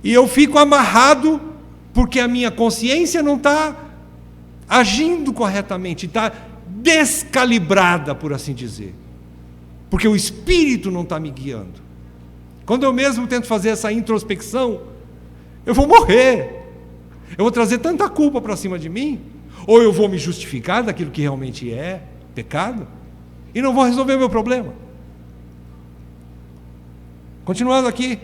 E eu fico amarrado porque a minha consciência não está agindo corretamente, está descalibrada, por assim dizer. Porque o Espírito não está me guiando. Quando eu mesmo tento fazer essa introspecção, eu vou morrer, eu vou trazer tanta culpa para cima de mim, ou eu vou me justificar daquilo que realmente é pecado, e não vou resolver o meu problema. Continuando aqui,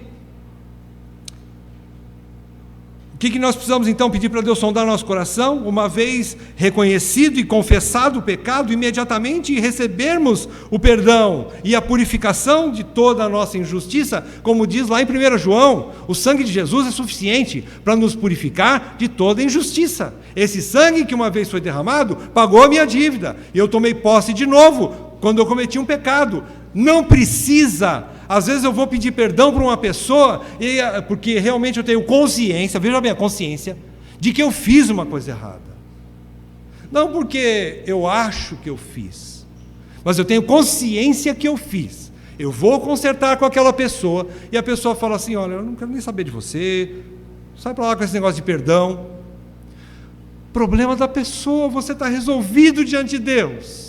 o que nós precisamos então pedir para Deus sondar nosso coração? Uma vez reconhecido e confessado o pecado, imediatamente recebermos o perdão e a purificação de toda a nossa injustiça, como diz lá em 1 João, o sangue de Jesus é suficiente para nos purificar de toda injustiça. Esse sangue que uma vez foi derramado, pagou a minha dívida, e eu tomei posse de novo, quando eu cometi um pecado. Não precisa. Às vezes eu vou pedir perdão para uma pessoa, porque realmente eu tenho consciência, veja bem a consciência, de que eu fiz uma coisa errada. Não porque eu acho que eu fiz, mas eu tenho consciência que eu fiz. Eu vou consertar com aquela pessoa, e a pessoa fala assim, olha, eu não quero nem saber de você, sai para lá com esse negócio de perdão. Problema da pessoa, você está resolvido diante de Deus.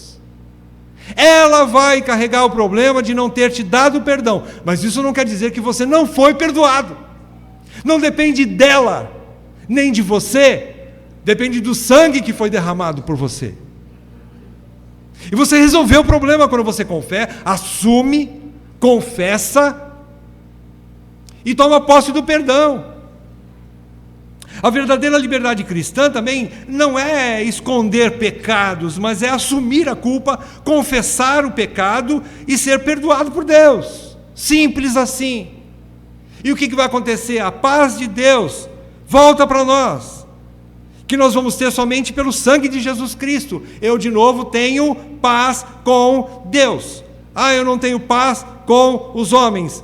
Ela vai carregar o problema de não ter te dado perdão, mas isso não quer dizer que você não foi perdoado. Não depende dela, nem de você, depende do sangue que foi derramado por você. E você resolveu o problema quando você assume, confessa e toma posse do perdão. A verdadeira liberdade cristã também não é esconder pecados, mas é assumir a culpa, confessar o pecado e ser perdoado por Deus. Simples assim. E o que vai acontecer? A paz de Deus volta para nós, que nós vamos ter somente pelo sangue de Jesus Cristo. Eu de novo tenho paz com Deus. Eu não tenho paz com os homens.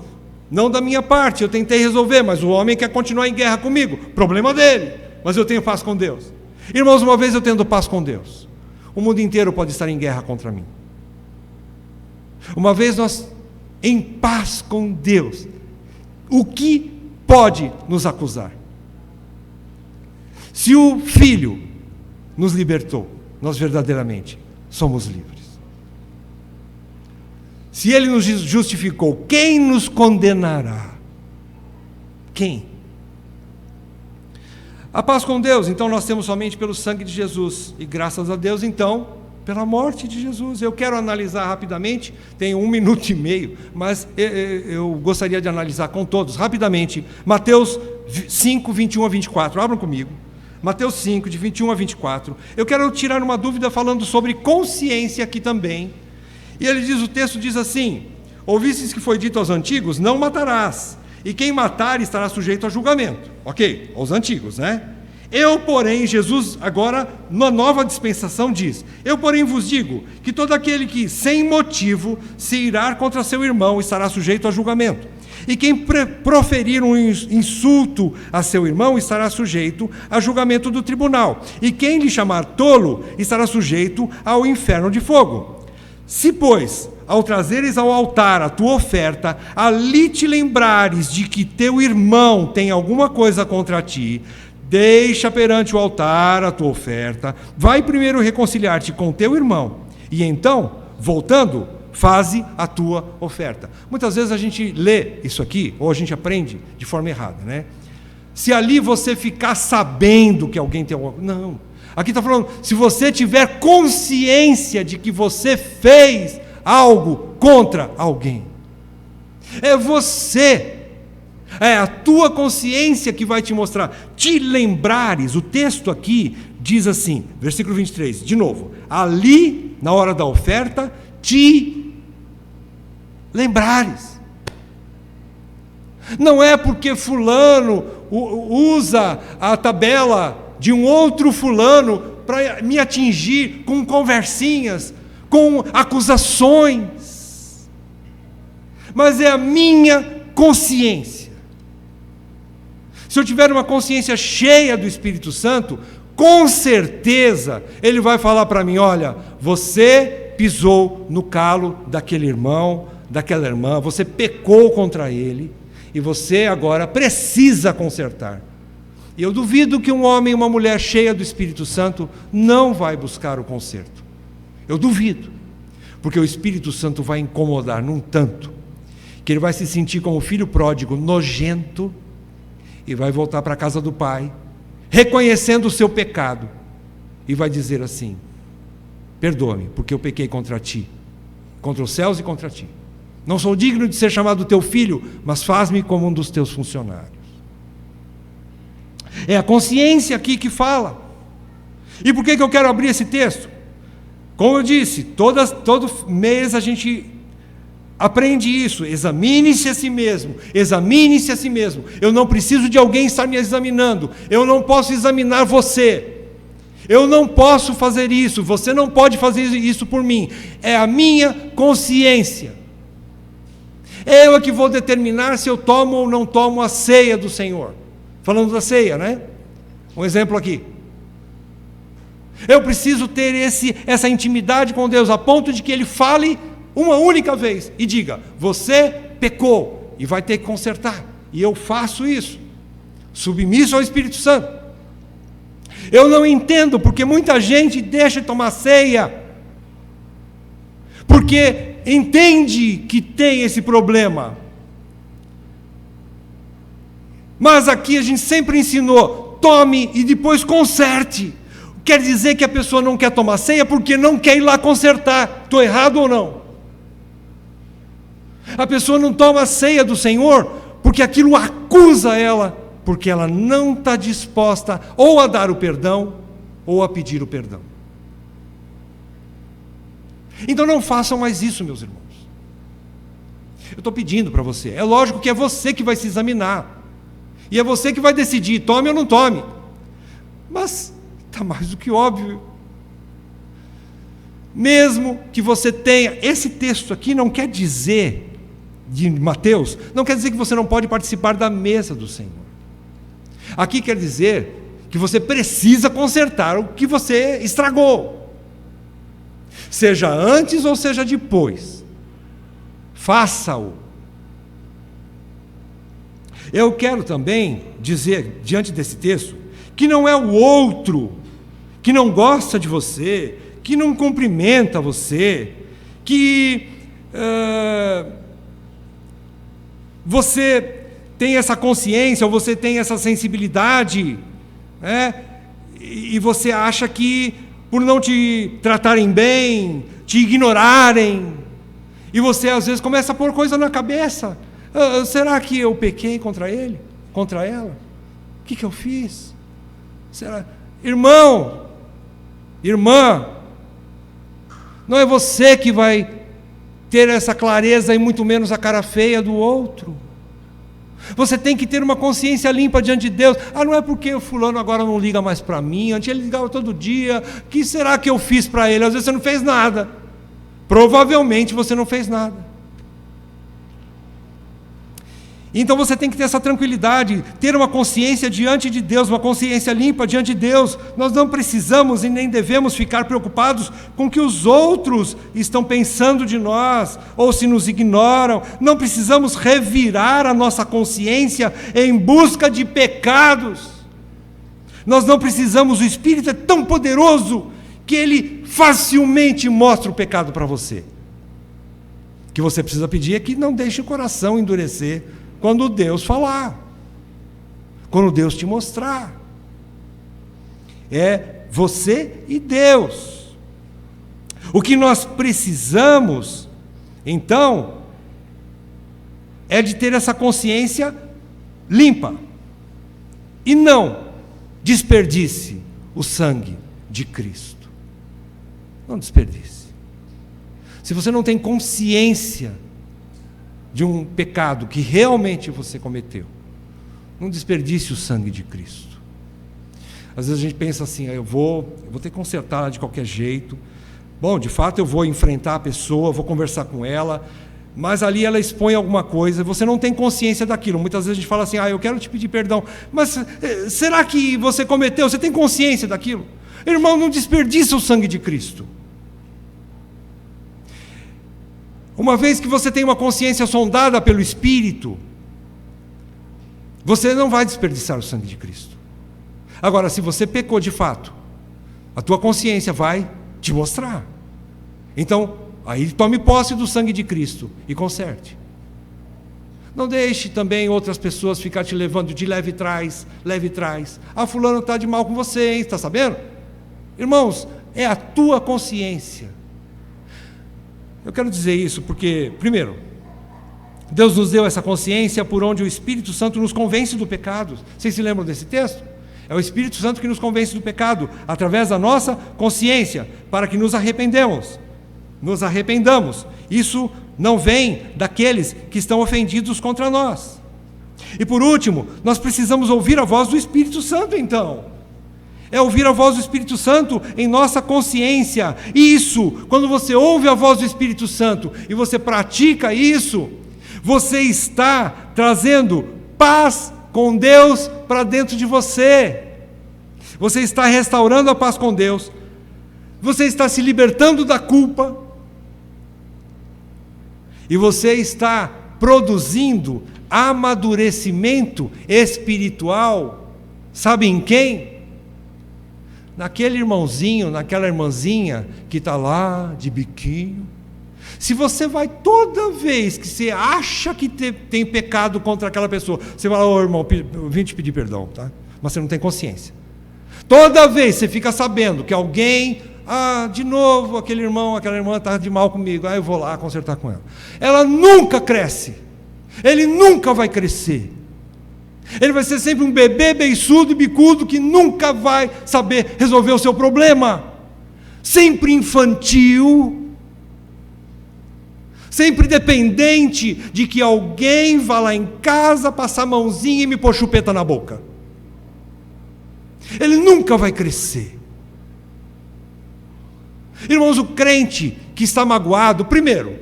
Não da minha parte, eu tentei resolver, mas o homem quer continuar em guerra comigo, problema dele, mas eu tenho paz com Deus. Irmãos, uma vez eu tendo paz com Deus, o mundo inteiro pode estar em guerra contra mim. Uma vez nós em paz com Deus, o que pode nos acusar? Se o Filho nos libertou, nós verdadeiramente somos livres. Se Ele nos justificou, quem nos condenará? Quem? A paz com Deus, então nós temos somente pelo sangue de Jesus. E graças a Deus, então, Pela morte de Jesus. Eu quero analisar rapidamente, tenho 1 minuto e meio, mas eu gostaria de analisar com todos, rapidamente, Mateus 5, 21 a 24, abram comigo, Mateus 5, de 21 a 24, eu quero tirar uma dúvida falando sobre consciência aqui também, e o texto diz assim: ouvistes que foi dito aos antigos, não matarás, e quem matar estará sujeito a julgamento, ok, aos antigos, né? Eu, porém, Jesus agora, na nova dispensação diz, eu, porém, vos digo, que todo aquele que, sem motivo, se irar contra seu irmão, estará sujeito a julgamento. E quem proferir um insulto a seu irmão, estará sujeito a julgamento do tribunal. E quem lhe chamar tolo, estará sujeito ao inferno de fogo. Se, pois, ao trazeres ao altar a tua oferta, ali te lembrares de que teu irmão tem alguma coisa contra ti, deixa perante o altar a tua oferta, vai primeiro reconciliar-te com teu irmão, e então, voltando, faze a tua oferta. Muitas vezes a gente lê isso aqui, ou a gente aprende de forma errada, né? Se ali você ficar sabendo que alguém tem alguma coisa... Não. Aqui está falando, se você tiver consciência de que você fez algo contra alguém. É você... É a tua consciência que vai te mostrar. Te lembrares, o texto aqui diz assim, versículo 23, de novo, ali, na hora da oferta, te lembrares. Não é porque fulano usa a tabela de um outro fulano para me atingir com conversinhas, com acusações, mas é a minha consciência. Se eu tiver uma consciência cheia do Espírito Santo, com certeza Ele vai falar para mim, olha, você pisou no calo daquele irmão, daquela irmã, você pecou contra ele, e você agora precisa consertar. E eu duvido que um homem e uma mulher cheia do Espírito Santo não vai buscar o conserto. Eu duvido, porque o Espírito Santo vai incomodar num tanto, que ele vai se sentir como filho pródigo, nojento, e vai voltar para a casa do pai, reconhecendo o seu pecado, e vai dizer assim, perdoa-me, porque eu pequei contra ti, contra os céus e contra ti. Não sou digno de ser chamado teu filho, mas faz-me como um dos teus funcionários. É a consciência aqui que fala. E por que eu quero abrir esse texto? Como eu disse, todo mês a gente aprende isso, examine-se a si mesmo, examine-se a si mesmo. Eu não preciso de alguém estar me examinando, eu não posso examinar você, eu não posso fazer isso, você não pode fazer isso por mim, é a minha consciência. Eu é que vou determinar se eu tomo ou não tomo a ceia do Senhor. Falando da ceia, né? Um exemplo aqui. Eu preciso ter essa intimidade com Deus, a ponto de que Ele fale uma única vez e diga, você pecou e vai ter que consertar, e eu faço isso, submisso ao Espírito Santo. Eu não entendo porque muita gente deixa de tomar ceia, porque entende que tem esse problema, mas aqui a gente sempre ensinou, tome e depois conserte. Quer dizer que a pessoa não quer tomar ceia porque não quer ir lá consertar. Estou errado ou não? A pessoa não toma a ceia do Senhor porque aquilo acusa ela, porque ela não está disposta ou a dar o perdão ou a pedir o perdão. Então não façam mais isso, meus irmãos. Eu estou pedindo para você. É lógico que é você que vai se examinar, e é você que vai decidir, tome ou não tome. Mas está mais do que óbvio. Mesmo que você tenha... Esse texto aqui não quer dizer, de Mateus, não quer dizer que você não pode participar da mesa do Senhor. Aqui quer dizer que você precisa consertar o que você estragou. Seja antes ou seja depois. Faça-o. Eu quero também dizer, diante desse texto, que não é o outro que não gosta de você, que não cumprimenta você, que você tem essa consciência, ou você tem essa sensibilidade, né? E você acha que por não te tratarem bem, te ignorarem. E você às vezes começa a pôr coisa na cabeça. Será que eu pequei contra ele? Contra ela? O que eu fiz? Será? Irmão, irmã, não é você que vai ter essa clareza e muito menos a cara feia do outro. Você tem que ter uma consciência limpa diante de Deus. Não é porque o fulano agora não liga mais para mim, antes ele ligava todo dia. O que será que eu fiz para ele? Às vezes você não fez nada. Provavelmente você não fez nada. Então você tem que ter essa tranquilidade, ter uma consciência diante de Deus, uma consciência limpa diante de Deus. Nós não precisamos e nem devemos ficar preocupados com o que os outros estão pensando de nós, ou se nos ignoram. Não precisamos revirar a nossa consciência em busca de pecados. Nós não precisamos, o Espírito é tão poderoso que ele facilmente mostra o pecado para você. O que você precisa pedir é que não deixe o coração endurecer quando Deus falar, quando Deus te mostrar. É você e Deus. O que nós precisamos, então, é de ter essa consciência limpa e não desperdice o sangue de Cristo. Não desperdice. Se você não tem consciência de um pecado que realmente você cometeu, não desperdice o sangue de Cristo. Às vezes a gente pensa assim, eu vou ter que consertar de qualquer jeito. Bom, de fato eu vou enfrentar a pessoa, vou conversar com ela, mas ali ela expõe alguma coisa, você não tem consciência daquilo. Muitas vezes a gente fala assim, eu quero te pedir perdão, mas será que você cometeu? Você tem consciência daquilo? Irmão, não desperdiça o sangue de Cristo. Uma vez que você tem uma consciência sondada pelo Espírito, você não vai desperdiçar o sangue de Cristo. Agora, se você pecou de fato, a tua consciência vai te mostrar. Então, aí tome posse do sangue de Cristo e conserte. Não deixe também outras pessoas ficar te levando de leve trás. Fulano está de mal com você, hein? Está sabendo? Irmãos, é a tua consciência. Eu quero dizer isso porque, primeiro, Deus nos deu essa consciência por onde o Espírito Santo nos convence do pecado. Vocês se lembram desse texto? É o Espírito Santo que nos convence do pecado, através da nossa consciência, para que nos arrependamos. Nos arrependamos. Isso não vem daqueles que estão ofendidos contra nós. E por último, nós precisamos ouvir a voz do Espírito Santo, então. É ouvir a voz do Espírito Santo em nossa consciência. Isso, quando você ouve a voz do Espírito Santo e você pratica isso, você está trazendo paz com Deus para dentro de você. Você está restaurando a paz com Deus. Você está se libertando da culpa. E você está produzindo amadurecimento espiritual. Sabe em quem? Naquele irmãozinho, naquela irmãzinha que está lá de biquinho. Se você vai toda vez que você acha que tem pecado contra aquela pessoa, você vai lá, irmão, eu vim te pedir perdão, tá? Mas você não tem consciência. Toda vez você fica sabendo que alguém, de novo, aquele irmão, aquela irmã está de mal comigo, eu vou lá consertar com ela. Ela nunca cresce, ele nunca vai crescer. Ele vai ser sempre um bebê beiçudo e bicudo que nunca vai saber resolver o seu problema. Sempre infantil, sempre dependente de que alguém vá lá em casa, passar a mãozinha e me pôr chupeta na boca. Ele nunca vai crescer. Irmãos, o crente que está magoado, primeiro,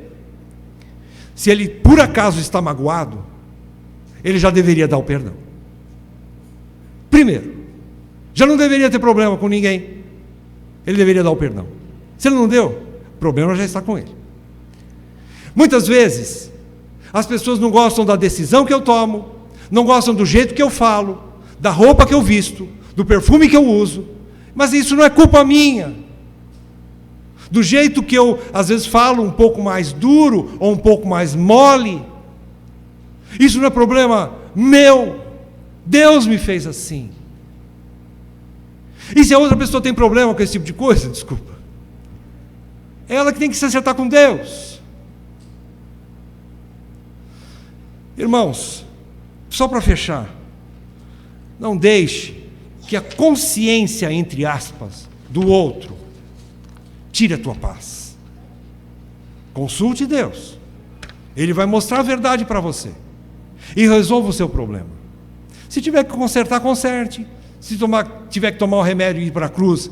se ele por acaso está magoado, ele já deveria dar o perdão. Primeiro, já não deveria ter problema com ninguém. Ele deveria dar o perdão. Se ele não deu, o problema já está com ele. Muitas vezes, as pessoas não gostam da decisão que eu tomo, não gostam do jeito que eu falo, da roupa que eu visto, do perfume que eu uso, mas isso não é culpa minha. Do jeito que eu, às vezes, falo um pouco mais duro ou um pouco mais mole, isso não é problema meu. Deus me fez assim. E se a outra pessoa tem problema com esse tipo de coisa, desculpa, é ela que tem que se acertar com Deus. Irmãos, só para fechar, não deixe que a consciência, entre aspas, do outro tire a tua paz. Consulte Deus. Ele vai mostrar a verdade para você. E resolva o seu problema. Se tiver que consertar, conserte. Se tiver que tomar o remédio e ir para a cruz,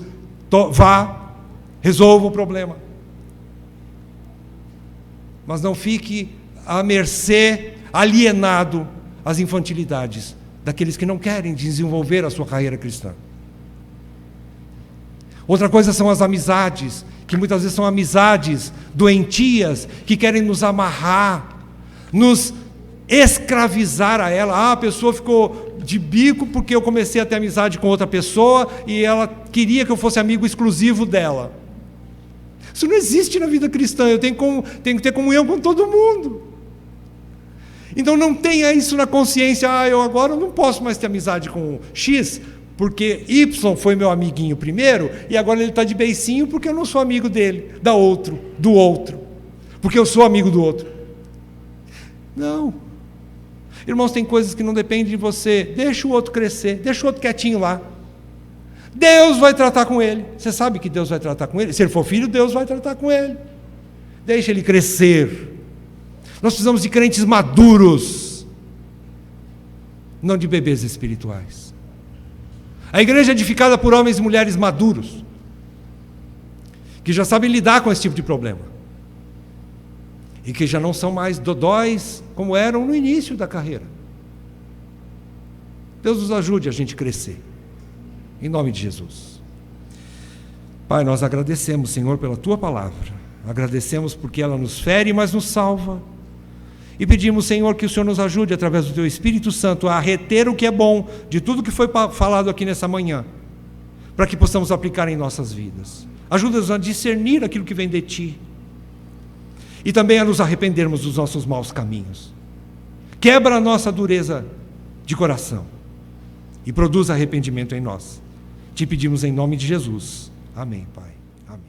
vá, resolva o problema. Mas não fique à mercê, alienado às infantilidades daqueles que não querem desenvolver a sua carreira cristã. Outra coisa são as amizades, que muitas vezes são amizades doentias, que querem nos amarrar, nos escravizar a ela. A pessoa ficou de bico porque eu comecei a ter amizade com outra pessoa e ela queria que eu fosse amigo exclusivo dela. Isso não existe na vida cristã. Eu tenho que ter comunhão com todo mundo. Então não tenha isso na consciência. Eu agora não posso mais ter amizade com X, porque Y foi meu amiguinho primeiro, e agora ele está de beicinho porque eu não sou amigo dele, do outro, porque eu sou amigo do outro. Não. Irmãos, tem coisas que não dependem de você. Deixa o outro crescer, deixa o outro quietinho lá. Deus vai tratar com ele. Você sabe que Deus vai tratar com ele? Se ele for filho, Deus vai tratar com ele. Deixa ele crescer. Nós precisamos de crentes maduros, não de bebês espirituais. A igreja é edificada por homens e mulheres maduros, que já sabem lidar com esse tipo de problema, e que já não são mais dodóis como eram no início da carreira. Deus nos ajude a gente crescer, em nome de Jesus. Pai, nós agradecemos, Senhor, pela Tua palavra, agradecemos porque ela nos fere, mas nos salva, e pedimos, Senhor, que o Senhor nos ajude, através do Teu Espírito Santo, a reter o que é bom de tudo que foi falado aqui nessa manhã, para que possamos aplicar em nossas vidas. Ajuda-nos a discernir aquilo que vem de Ti, e também a nos arrependermos dos nossos maus caminhos. Quebra a nossa dureza de coração e produz arrependimento em nós. Te pedimos em nome de Jesus. Amém, Pai. Amém.